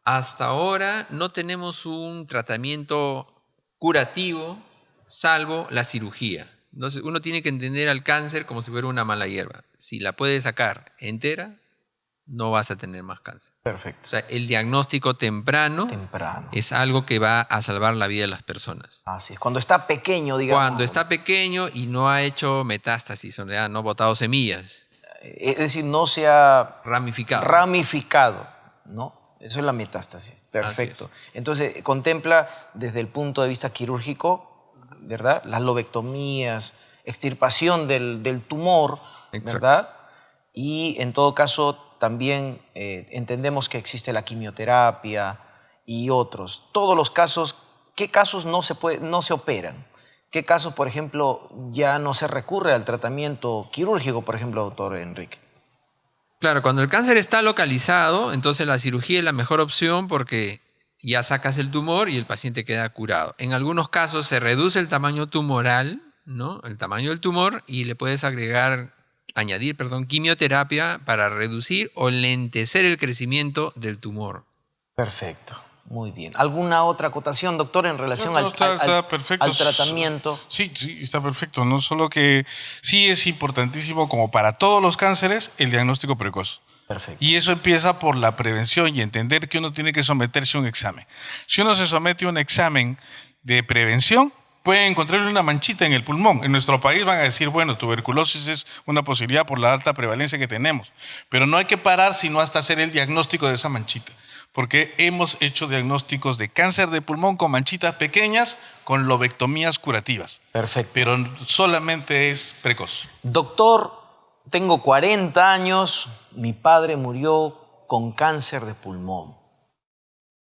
Speaker 2: Hasta ahora no tenemos un tratamiento curativo salvo la cirugía. Entonces uno tiene que entender al cáncer como si fuera una mala hierba. Si la puedes sacar entera, no vas a tener más cáncer. O
Speaker 1: Perfecto.
Speaker 2: sea, el diagnóstico temprano es algo que va a salvar la vida de las personas.
Speaker 1: Así es. Cuando está pequeño, digamos.
Speaker 2: Cuando está pequeño y no ha hecho metástasis, o sea, no ha botado semillas,
Speaker 1: Es decir, no se ha
Speaker 2: ramificado.
Speaker 1: ¿no? Eso es la metástasis. Perfecto. Entonces, contempla desde el punto de vista quirúrgico, ¿verdad? Las lobectomías, extirpación del tumor,
Speaker 2: Exacto.
Speaker 1: ¿verdad? Y en todo caso, también entendemos que existe la quimioterapia y otros. Todos los casos, ¿qué casos no se operan? ¿Qué casos, por ejemplo, ya no se recurre al tratamiento quirúrgico, por ejemplo, doctor Enrique?
Speaker 2: Claro, cuando el cáncer está localizado, entonces la cirugía es la mejor opción porque ya sacas el tumor y el paciente queda curado. En algunos casos se reduce el tamaño tumoral, ¿no? El tamaño del tumor y le puedes añadir, quimioterapia para reducir o lentecer el crecimiento del tumor.
Speaker 1: Perfecto, muy bien. ¿Alguna otra acotación, doctor, en relación
Speaker 3: Está perfecto.
Speaker 1: al tratamiento?
Speaker 3: Sí, está perfecto. No solo que sí es importantísimo, como para todos los cánceres, el diagnóstico precoz.
Speaker 1: Perfecto.
Speaker 3: Y eso empieza por la prevención y entender que uno tiene que someterse a un examen. Si uno se somete a un examen de prevención, pueden encontrarle una manchita en el pulmón. En nuestro país van a decir, bueno, tuberculosis es una posibilidad por la alta prevalencia que tenemos. Pero no hay que parar sino hasta hacer el diagnóstico de esa manchita. Porque hemos hecho diagnósticos de cáncer de pulmón con manchitas pequeñas, con lobectomías curativas.
Speaker 1: Perfecto.
Speaker 3: Pero solamente es precoz.
Speaker 1: Doctor, tengo 40 años, mi padre murió con cáncer de pulmón.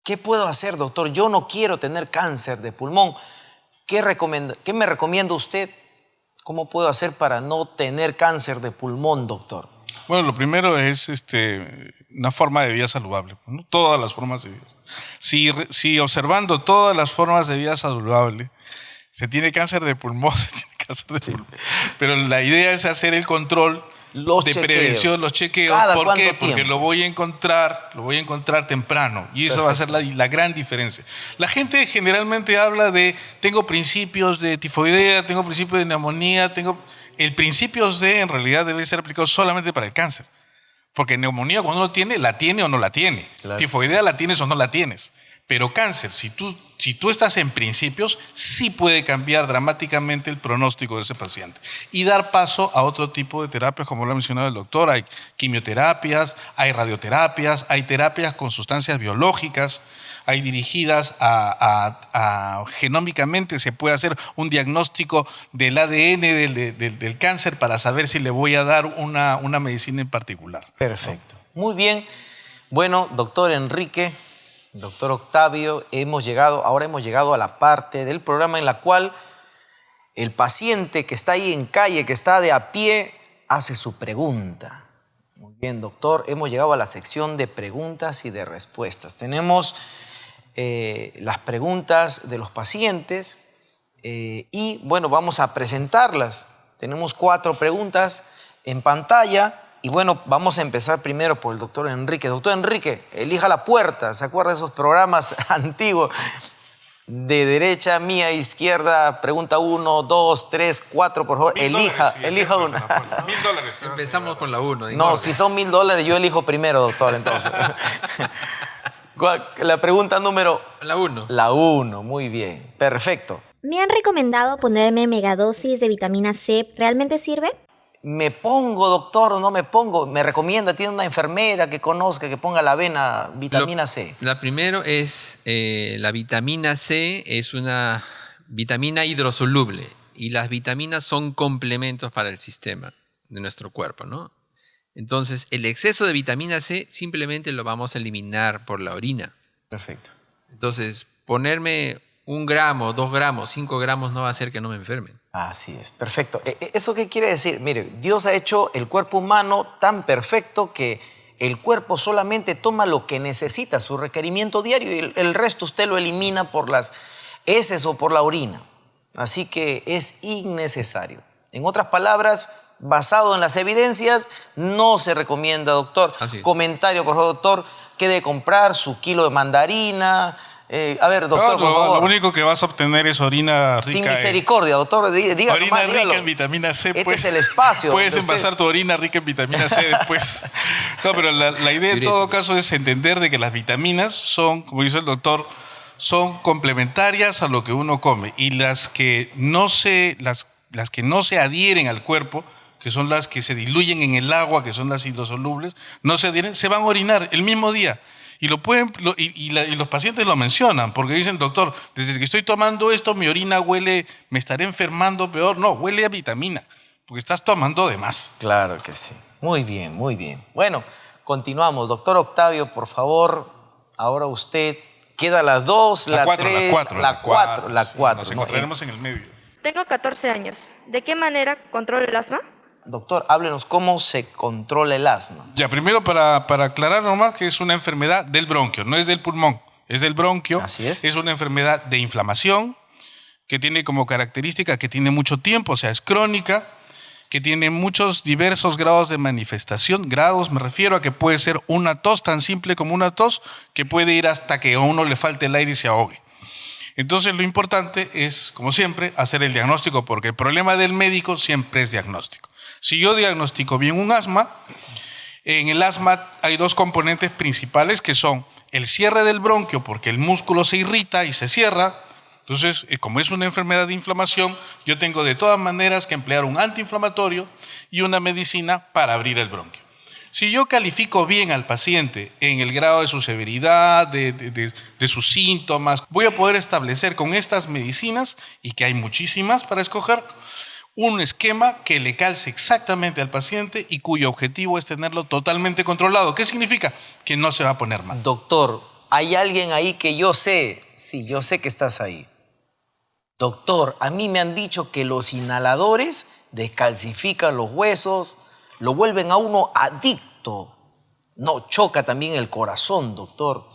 Speaker 1: ¿Qué puedo hacer, doctor? Yo no quiero tener cáncer de pulmón. ¿Qué me recomienda usted? ¿Cómo puedo hacer para no tener cáncer de pulmón, doctor?
Speaker 3: Bueno, lo primero es una forma de vida saludable, ¿no? Todas las formas de vida. Si observando todas las formas de vida saludable, se tiene cáncer de pulmón, se tiene cáncer de pulmón. Pero la idea es hacer el control prevención, los chequeos. ¿Por qué? Porque lo voy a encontrar temprano. Y eso va a ser la gran diferencia. La gente generalmente habla de, tengo principios de tifoidea, tengo principios de neumonía, el principio de en realidad debe ser aplicado solamente para el cáncer. Porque neumonía cuando uno tiene, la tiene o no la tiene. Claro. Tifoidea la tienes o no la tienes. Pero cáncer, si tú estás en principios, sí puede cambiar dramáticamente el pronóstico de ese paciente y dar paso a otro tipo de terapias, como lo ha mencionado el doctor. Hay quimioterapias, hay radioterapias, hay terapias con sustancias biológicas, hay dirigidas a genómicamente se puede hacer un diagnóstico del ADN del cáncer para saber si le voy a dar una medicina en particular.
Speaker 1: Perfecto. Muy bien. Bueno, doctor Enrique, doctor Octavio, ahora hemos llegado a la parte del programa en la cual el paciente que está ahí en calle, que está de a pie, hace su pregunta. Muy bien, doctor, hemos llegado a la sección de preguntas y de respuestas. Tenemos las preguntas de los pacientes y, bueno, vamos a presentarlas. Tenemos 4 preguntas en pantalla Y bueno, vamos a empezar primero por el doctor Enrique. Doctor Enrique, elija la puerta. ¿Se acuerda de esos programas antiguos? De derecha, mía, izquierda, pregunta 1, 2, 3, 4, por favor. Elija una.
Speaker 3: $1,000.
Speaker 2: Empezamos con la 1.
Speaker 1: No, si son $1,000, yo elijo primero, doctor, entonces. La pregunta número...
Speaker 2: La 1.
Speaker 1: La 1, muy bien. Perfecto.
Speaker 4: Me han recomendado ponerme megadosis de vitamina C. ¿Realmente sirve?
Speaker 1: ¿Me pongo, doctor, o no me pongo? Me recomienda, tiene una enfermera que conozca, que ponga la avena, vitamina C.
Speaker 2: La primero es, la vitamina C es una vitamina hidrosoluble y las vitaminas son complementos para el sistema de nuestro cuerpo, ¿no? Entonces, el exceso de vitamina C simplemente lo vamos a eliminar por la orina.
Speaker 1: Perfecto.
Speaker 2: Entonces, ponerme 1 gramo, 2 gramos, 5 gramos no va a hacer que no me enferme.
Speaker 1: Así es, perfecto. ¿Eso qué quiere decir? Mire, Dios ha hecho el cuerpo humano tan perfecto que el cuerpo solamente toma lo que necesita, su requerimiento diario, y el resto usted lo elimina por las heces o por la orina. Así que es innecesario. En otras palabras, basado en las evidencias, no se recomienda, doctor.
Speaker 2: Así es.
Speaker 1: Comentario, por favor, doctor, que de comprar su kilo de mandarina. A ver, doctor, por favor.
Speaker 3: Lo único que vas a obtener es orina rica.
Speaker 1: Sin misericordia, doctor, diga
Speaker 3: orina
Speaker 1: nomás,
Speaker 3: rica
Speaker 1: dígalo.
Speaker 3: en vitamina C.
Speaker 1: Este es el espacio.
Speaker 3: Puedes
Speaker 1: donde usted-
Speaker 3: envasar tu orina rica en vitamina C después. No, pero la idea en todo caso es entender de que las vitaminas son, como dice el doctor, son complementarias a lo que uno come. Y las que no se adhieren al cuerpo, que son las que se diluyen en el agua, que son las hidrosolubles, no se adhieren, se van a orinar el mismo día. Y los pacientes lo mencionan, porque dicen, doctor, desde que estoy tomando esto, mi orina huele, me estaré enfermando peor. No, huele a vitamina, porque estás tomando de más.
Speaker 1: Claro que sí. Muy bien, muy bien. Bueno, continuamos. Doctor Octavio, por favor, ahora usted queda las 2, la 3, la 4.
Speaker 3: Nos encontraremos en el medio.
Speaker 5: Tengo 14 años. ¿De qué manera controlo el asma?
Speaker 1: Doctor, háblenos cómo se controla el asma.
Speaker 3: Ya, primero para aclarar nomás que es una enfermedad del bronquio, no es del pulmón, es del bronquio.
Speaker 1: Así es.
Speaker 3: Es una enfermedad de inflamación que tiene como característica que tiene mucho tiempo, o sea, es crónica, que tiene muchos diversos grados de manifestación. Grados me refiero a que puede ser una tos tan simple como una tos, que puede ir hasta que a uno le falte el aire y se ahogue. Entonces lo importante es, como siempre, hacer el diagnóstico, porque el problema del médico siempre es diagnóstico. Si yo diagnostico bien un asma, en el asma hay 2 componentes principales que son el cierre del bronquio, porque el músculo se irrita y se cierra. Entonces, como es una enfermedad de inflamación, yo tengo de todas maneras que emplear un antiinflamatorio y una medicina para abrir el bronquio. Si yo califico bien al paciente en el grado de su severidad, de sus síntomas, voy a poder establecer con estas medicinas, y que hay muchísimas para escoger, un esquema que le calce exactamente al paciente y cuyo objetivo es tenerlo totalmente controlado. ¿Qué significa? Que no se va a poner mal.
Speaker 1: Doctor, hay alguien ahí que yo sé. Sí, yo sé que estás ahí. Doctor, a mí me han dicho que los inhaladores descalcifican los huesos, lo vuelven a uno adicto. No, choca también el corazón, doctor.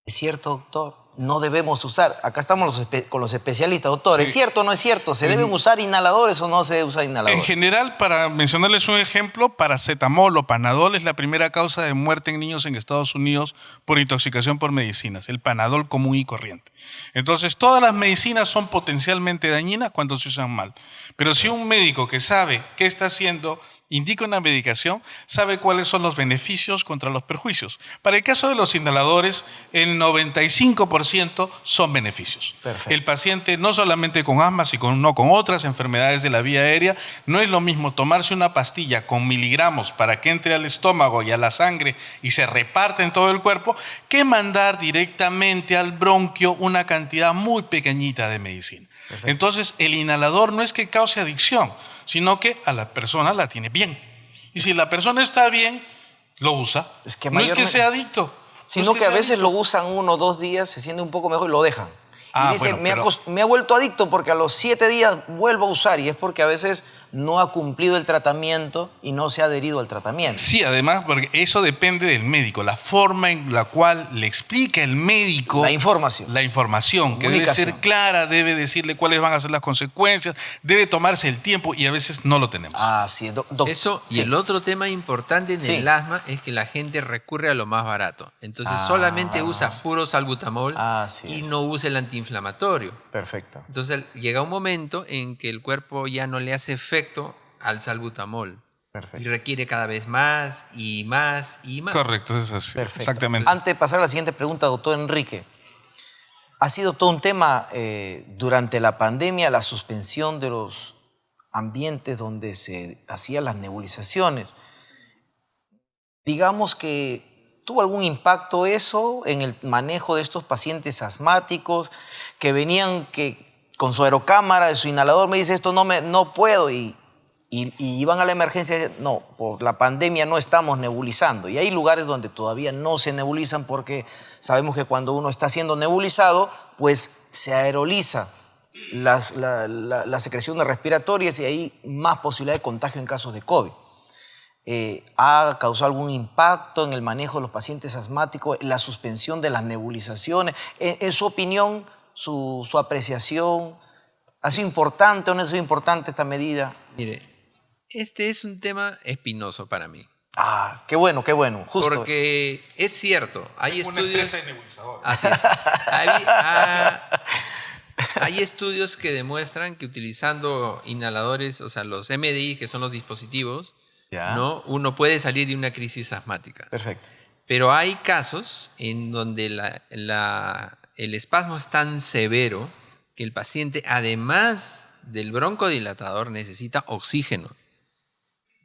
Speaker 1: ¿Es cierto, doctor? No debemos usar. Acá estamos con los especialistas, doctor. ¿Es cierto o no es cierto? ¿Se deben usar inhaladores o no se debe usar
Speaker 3: En
Speaker 1: inhaladores?
Speaker 3: general, para mencionarles un ejemplo, paracetamol o panadol es la primera causa de muerte en niños en Estados Unidos por intoxicación por medicinas, el panadol común y corriente. Entonces, todas las medicinas son potencialmente dañinas cuando se usan mal. Pero si un médico que sabe qué está haciendo indica una medicación, sabe cuáles son los beneficios contra los perjuicios. Para el caso de los inhaladores, el 95% son beneficios.
Speaker 1: Perfecto.
Speaker 3: El paciente, no solamente con asma, sino con otras enfermedades de la vía aérea, no es lo mismo tomarse una pastilla con miligramos para que entre al estómago y a la sangre y se reparte en todo el cuerpo, que mandar directamente al bronquio una cantidad muy pequeñita de medicina. Perfecto. Entonces, el inhalador no es que cause adicción, sino que a la persona la tiene bien. Y si la persona está bien, lo usa.
Speaker 1: Es que
Speaker 3: no es que
Speaker 1: mayormente-
Speaker 3: sea adicto.
Speaker 1: Sino
Speaker 3: no es
Speaker 1: que a
Speaker 3: sea
Speaker 1: veces
Speaker 3: adicto.
Speaker 1: lo usan 1 o 2 días, se siente un poco mejor y lo dejan. Y
Speaker 3: Ah,
Speaker 1: dice,
Speaker 3: bueno, pero-
Speaker 1: me ha vuelto adicto porque a los 7 días vuelvo a usar. Y es porque a veces no ha cumplido el tratamiento y no se ha adherido al tratamiento.
Speaker 3: Sí, además, porque eso depende del médico, la forma en la cual le explica el médico
Speaker 1: La información.
Speaker 3: la información, que debe
Speaker 1: Comunicación.
Speaker 3: ser clara, debe decirle cuáles van a ser las consecuencias, debe tomarse el tiempo y a veces no lo tenemos.
Speaker 1: Así es.
Speaker 2: Eso, y
Speaker 1: sí.
Speaker 2: el otro tema importante en
Speaker 1: Sí.
Speaker 2: el asma es que la gente recurre a lo más barato. Entonces solamente usa puro salbutamol
Speaker 1: Así
Speaker 2: y
Speaker 1: es.
Speaker 2: no usa el antiinflamatorio.
Speaker 1: Perfecto.
Speaker 2: Entonces llega un momento en que el cuerpo ya no le hace efecto al salbutamol y
Speaker 1: Perfecto.
Speaker 2: requiere cada vez más y más y más.
Speaker 3: Correcto, es así.
Speaker 1: Perfecto.
Speaker 3: Exactamente.
Speaker 1: Antes de pasar a la siguiente pregunta, doctor Enrique, ha sido todo un tema durante la pandemia la suspensión de los ambientes donde se hacían las nebulizaciones. Digamos que tuvo algún impacto eso en el manejo de estos pacientes asmáticos que venían con su aerocámara, su inhalador, me dice esto no puedo y iban a la emergencia y dicen, no, por la pandemia no estamos nebulizando. Y hay lugares donde todavía no se nebulizan porque sabemos que cuando uno está siendo nebulizado, pues se aeroliza las secreciones respiratorias y hay más posibilidad de contagio en casos de COVID. ¿Ha causado algún impacto en el manejo de los pacientes asmáticos, la suspensión de las nebulizaciones? En su opinión, su apreciación, ¿ha sido importante o no ha sido importante esta medida?
Speaker 2: Mire, este es un tema espinoso para mí.
Speaker 1: Ah, qué bueno, justo.
Speaker 2: Porque es cierto, hay
Speaker 3: Una
Speaker 2: estudios...
Speaker 3: empresa de nebulizadores.
Speaker 2: Así es. Hay estudios que demuestran que utilizando inhaladores, o sea, los MDI, que son los dispositivos,
Speaker 1: Ya.
Speaker 2: ¿no? Uno puede salir de una crisis asmática.
Speaker 1: Perfecto.
Speaker 2: Pero hay casos en donde el espasmo es tan severo que el paciente, además del broncodilatador, necesita oxígeno.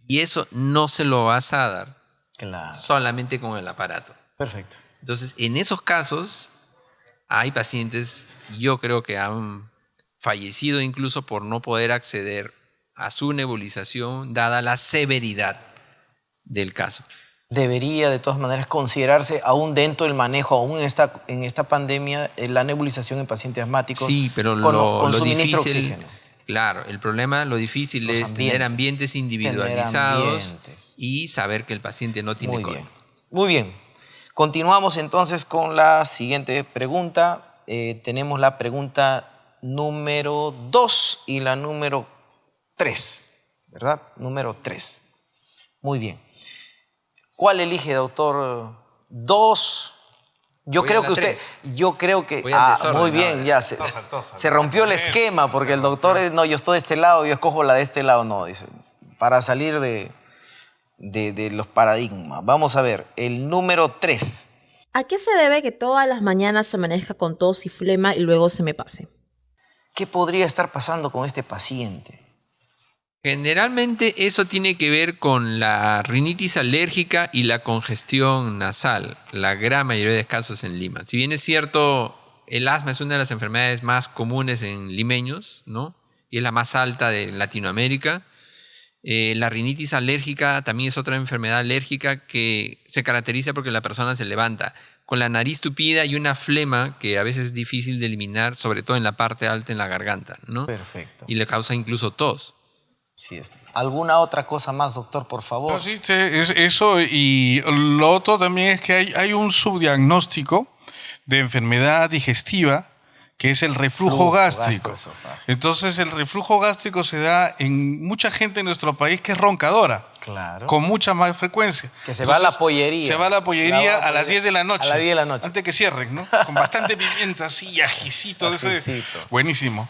Speaker 2: Y eso no se lo vas a dar
Speaker 1: Claro.
Speaker 2: solamente con el aparato.
Speaker 1: Perfecto.
Speaker 2: Entonces, en esos casos, hay pacientes, yo creo que han fallecido incluso por no poder acceder a su nebulización, dada la severidad del caso.
Speaker 1: Debería de todas maneras considerarse aún dentro del manejo, aún en esta pandemia, la nebulización en pacientes asmáticos
Speaker 2: Sí, pero
Speaker 1: con
Speaker 2: lo
Speaker 1: suministro de
Speaker 2: difícil,
Speaker 1: oxígeno.
Speaker 2: claro, el problema, lo difícil
Speaker 1: Los
Speaker 2: es tener ambientes individualizados
Speaker 1: ambientes.
Speaker 2: y saber que el paciente no tiene
Speaker 1: Muy
Speaker 2: COVID.
Speaker 1: bien. Muy bien. Continuamos entonces con la siguiente pregunta. Tenemos la pregunta número 2 y la número 3, ¿verdad? Número 3. Muy bien. ¿Cuál elige, doctor? 2. Yo
Speaker 2: Voy
Speaker 1: creo
Speaker 2: a la
Speaker 1: que usted,
Speaker 2: tres.
Speaker 1: yo creo que,
Speaker 2: Voy al desorden
Speaker 1: muy bien,
Speaker 2: ahora.
Speaker 1: ya
Speaker 3: Tosa.
Speaker 1: se rompió el esquema porque el doctor, no, yo estoy de este lado, yo escojo la de este lado, no, dice, para salir de los paradigmas. Vamos a ver, el número 3.
Speaker 6: ¿A qué se debe que todas las mañanas se amanezca con tos y flema y luego se me pase?
Speaker 1: ¿Qué podría estar pasando con este paciente?
Speaker 2: Generalmente eso tiene que ver con la rinitis alérgica y la congestión nasal, la gran mayoría de casos en Lima. Si bien es cierto, el asma es una de las enfermedades más comunes en limeños, ¿no? Y es la más alta de Latinoamérica. La rinitis alérgica también es otra enfermedad alérgica que se caracteriza porque la persona se levanta con la nariz tupida y una flema que a veces es difícil de eliminar, sobre todo en la parte alta, en la garganta, ¿no?
Speaker 1: Perfecto.
Speaker 2: Y le causa incluso tos.
Speaker 1: Sí es. ¿Alguna otra cosa más, doctor, por favor?
Speaker 3: No, sí, es eso, y lo otro también es que hay un subdiagnóstico de enfermedad digestiva que es el reflujo gástrico.
Speaker 1: gastroesofágico.
Speaker 3: Entonces el reflujo gástrico se da en mucha gente en nuestro país que es roncadora,
Speaker 1: Claro.
Speaker 3: con mucha más frecuencia.
Speaker 1: Que se va a la pollería.
Speaker 3: Se va a la pollería
Speaker 1: La
Speaker 3: a las 10 de la noche.
Speaker 1: A las 10 de la noche.
Speaker 3: Antes que cierren, ¿no? Con bastante pimienta así, y ajicito.
Speaker 1: Ajicito.
Speaker 3: Buenísimo.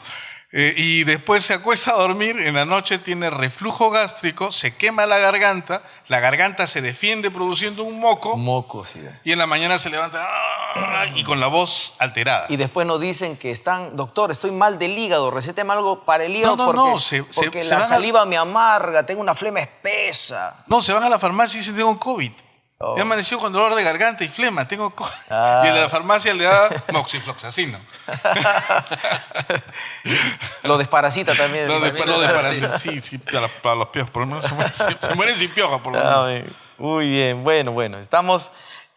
Speaker 3: Y después se acuesta a dormir, en la noche tiene reflujo gástrico, se quema la garganta se defiende produciendo un moco,
Speaker 1: Moco, sí.
Speaker 3: y en la mañana se levanta y con la voz alterada.
Speaker 1: Y después nos dicen que doctor, estoy mal del hígado, recéteme algo para el hígado
Speaker 3: No,
Speaker 1: porque,
Speaker 3: se
Speaker 1: porque
Speaker 3: van
Speaker 1: la
Speaker 3: a-
Speaker 1: saliva me amarga, tengo una flema espesa.
Speaker 3: No, se van a la farmacia y dicen tengo COVID.
Speaker 1: Oh.
Speaker 3: Me amaneció con dolor de garganta y flema, tengo COVID.
Speaker 1: Ah.
Speaker 3: Y en la farmacia le da moxifloxacino.
Speaker 1: Lo desparasita también.
Speaker 3: Lo de-
Speaker 2: también
Speaker 3: lo de
Speaker 2: lo-
Speaker 3: para- sí, para los piojos, por lo menos se mueren sin pioja, por lo menos.
Speaker 1: Ah, bien. Muy bien, bueno. Estamos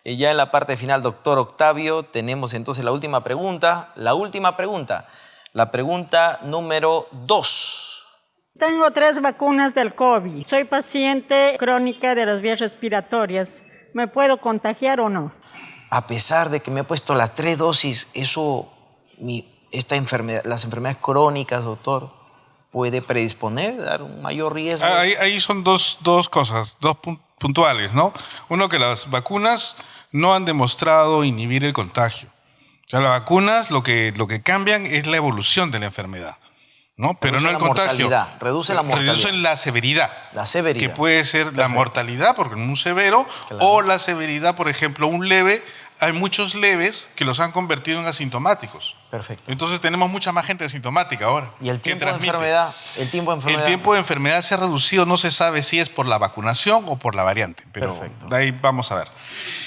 Speaker 1: ya en la parte final, doctor Octavio. Tenemos entonces la última pregunta. La pregunta número 2.
Speaker 7: Tengo 3 vacunas del COVID. Soy paciente crónica de las vías respiratorias. ¿Me puedo contagiar o no?
Speaker 1: A pesar de que me he puesto las 3 dosis, esta enfermedad, las enfermedades crónicas, doctor, puede predisponer, dar un mayor riesgo.
Speaker 3: Ahí son dos cosas, puntuales, ¿no? Uno, que las vacunas no han demostrado inhibir el contagio. O sea, las vacunas lo que cambian es la evolución de la enfermedad, ¿no? Pero no el contagio.
Speaker 1: Reduce la mortalidad.
Speaker 3: Reducen la severidad.
Speaker 1: La severidad.
Speaker 3: Que puede ser la mortalidad, porque en un severo, o la severidad, por ejemplo, un leve. Hay muchos leves que los han convertido en asintomáticos.
Speaker 1: Perfecto.
Speaker 3: Entonces tenemos mucha más gente asintomática ahora.
Speaker 1: ¿Y el tiempo de enfermedad? El tiempo
Speaker 3: de enfermedad se ha reducido, no se sabe si es por la vacunación o por la variante, pero
Speaker 1: perfecto.
Speaker 3: Ahí vamos a ver.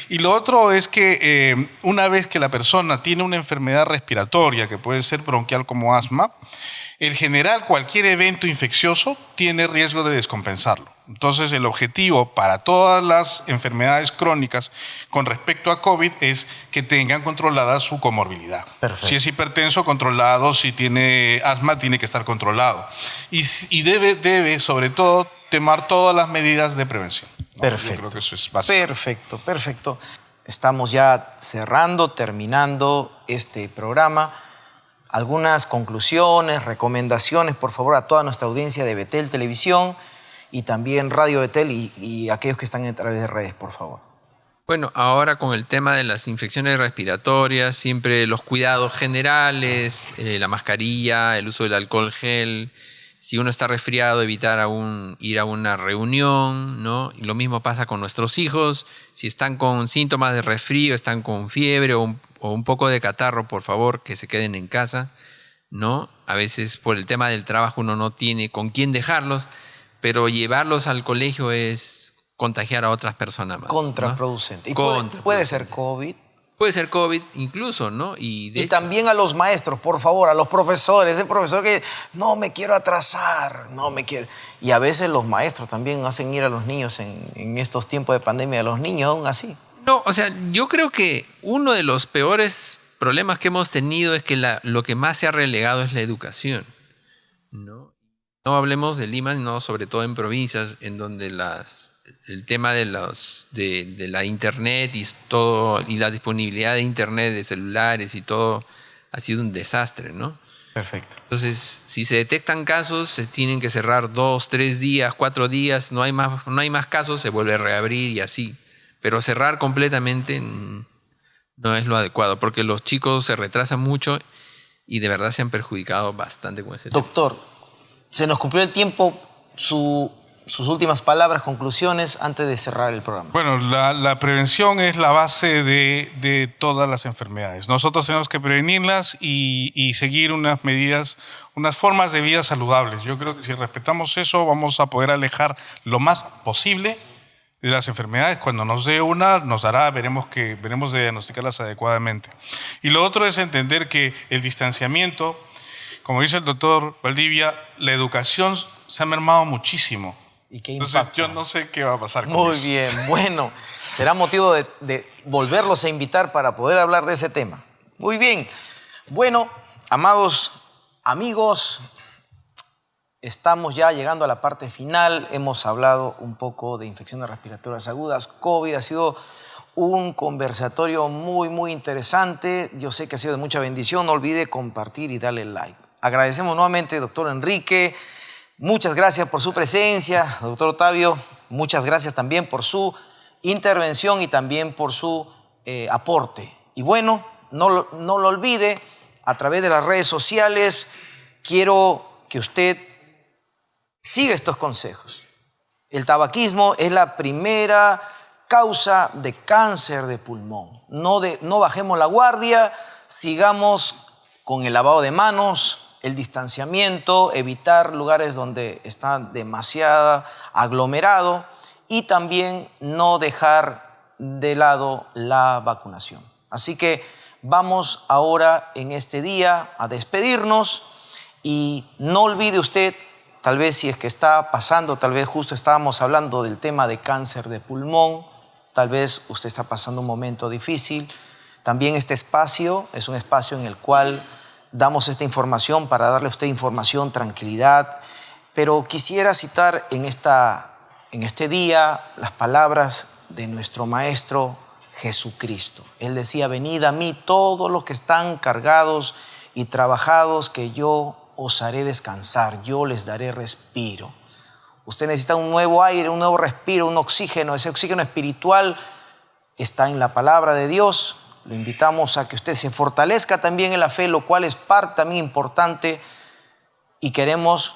Speaker 3: Y lo otro es que una vez que la persona tiene una enfermedad respiratoria, que puede ser bronquial como asma, en general cualquier evento infeccioso tiene riesgo de descompensarlo. Entonces, el objetivo para todas las enfermedades crónicas con respecto a COVID es que tengan controlada su comorbilidad.
Speaker 1: Perfecto.
Speaker 3: Si es hipertenso, controlado. Si tiene asma, tiene que estar controlado. Y debe, sobre todo, tomar todas las medidas de prevención, ¿no?
Speaker 1: Perfecto.
Speaker 3: Yo creo que eso es básico.
Speaker 1: Perfecto. Estamos ya terminando este programa. Algunas conclusiones, recomendaciones, por favor, a toda nuestra audiencia de Betel Televisión y también Radio Betel y aquellos que están a través de redes, por favor.
Speaker 2: Bueno, ahora con el tema de las infecciones respiratorias, siempre los cuidados generales, la mascarilla, el uso del alcohol gel. Si uno está resfriado, evitar ir a una reunión, ¿no? Y lo mismo pasa con nuestros hijos. Si están con síntomas de resfrío, están con fiebre o un poco de catarro, por favor, que se queden en casa, ¿no? A veces por el tema del trabajo uno no tiene con quién dejarlos, pero llevarlos al colegio es contagiar a otras personas más.
Speaker 1: Contraproducente.
Speaker 2: ¿No?
Speaker 1: Y puede ser COVID.
Speaker 2: Puede ser COVID incluso, ¿no?
Speaker 1: Y también a los maestros, por favor, a los profesores. El profesor que no me quiero atrasar, no me quiero. Y a veces los maestros también hacen ir a los niños en estos tiempos de pandemia, a los niños aún así.
Speaker 2: No, o sea, yo creo que uno de los peores problemas que hemos tenido es que lo que más se ha relegado es la educación, ¿no? No hablemos de Lima, no, sobre todo en provincias en donde el tema de la internet y la disponibilidad de internet, de celulares y todo ha sido un desastre, ¿no?
Speaker 1: Perfecto.
Speaker 2: Entonces, si se detectan casos, se tienen que cerrar 2, 3 días, 4 días, no hay más casos, se vuelve a reabrir y así. Pero cerrar completamente no es lo adecuado, porque los chicos se retrasan mucho y de verdad se han perjudicado bastante con ese tema.
Speaker 1: Doctor, se nos cumplió el tiempo. Sus últimas palabras, conclusiones, antes de cerrar el programa.
Speaker 3: Bueno, la prevención es la base de todas las enfermedades. Nosotros tenemos que prevenirlas y seguir unas medidas, unas formas de vida saludables. Yo creo que si respetamos eso, vamos a poder alejar lo más posible de las enfermedades. Cuando nos dé una, nos dará, veremos de diagnosticarlas adecuadamente. Y lo otro es entender que el distanciamiento, como dice el doctor Valdivia, la educación se ha mermado muchísimo.
Speaker 1: ¿Y qué
Speaker 3: impacto?
Speaker 1: impacto?
Speaker 3: Entonces, yo no sé qué va a pasar con
Speaker 1: Muy
Speaker 3: eso.
Speaker 1: bien, bueno, será motivo de volverlos a invitar para poder hablar de ese tema. Muy bien, bueno, amados amigos, estamos ya llegando a la parte final. Hemos hablado un poco de infecciones respiratorias agudas, COVID. Ha sido un conversatorio muy interesante. Yo sé que ha sido de mucha bendición. No olvide compartir y darle like. Agradecemos nuevamente, doctor Enrique. Muchas gracias por su presencia, doctor Otavio. Muchas gracias también por su intervención y también por su aporte. Y bueno, no lo olvide, a través de las redes sociales, quiero que usted siga estos consejos. El tabaquismo es la primera causa de cáncer de pulmón. No bajemos la guardia, sigamos con el lavado de manos, el distanciamiento, evitar lugares donde está demasiado aglomerado y también no dejar de lado la vacunación. Así que vamos ahora en este día a despedirnos y no olvide usted, tal vez si es que está pasando, tal vez justo estábamos hablando del tema de cáncer de pulmón, tal vez usted está pasando un momento difícil. También este espacio es un espacio en el cual damos esta información para darle a usted información, tranquilidad Pero quisiera citar en este día las palabras de nuestro Maestro Jesucristo. Él decía: venid a mí todos los que están cargados y trabajados, que yo os haré descansar, yo les daré respiro. Usted necesita un nuevo aire, un nuevo respiro, un oxígeno. Ese oxígeno espiritual está en la palabra de Dios. Lo invitamos a que usted se fortalezca también en la fe, lo cual es parte también importante, y queremos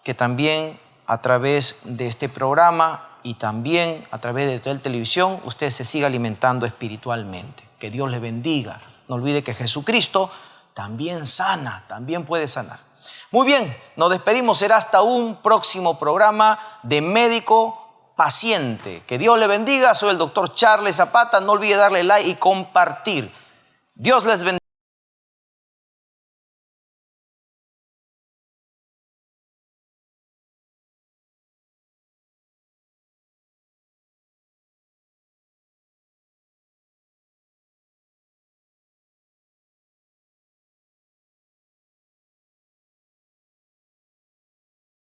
Speaker 1: que también a través de este programa y también a través de Betel Televisión usted se siga alimentando espiritualmente. Que Dios le bendiga. No olvide que Jesucristo también sana, también puede sanar. Muy bien, nos despedimos. Será hasta un próximo programa de Médico Paciente. Que Dios le bendiga. Soy el doctor Charles Zapata. No olvide darle like y compartir. Dios les bendiga.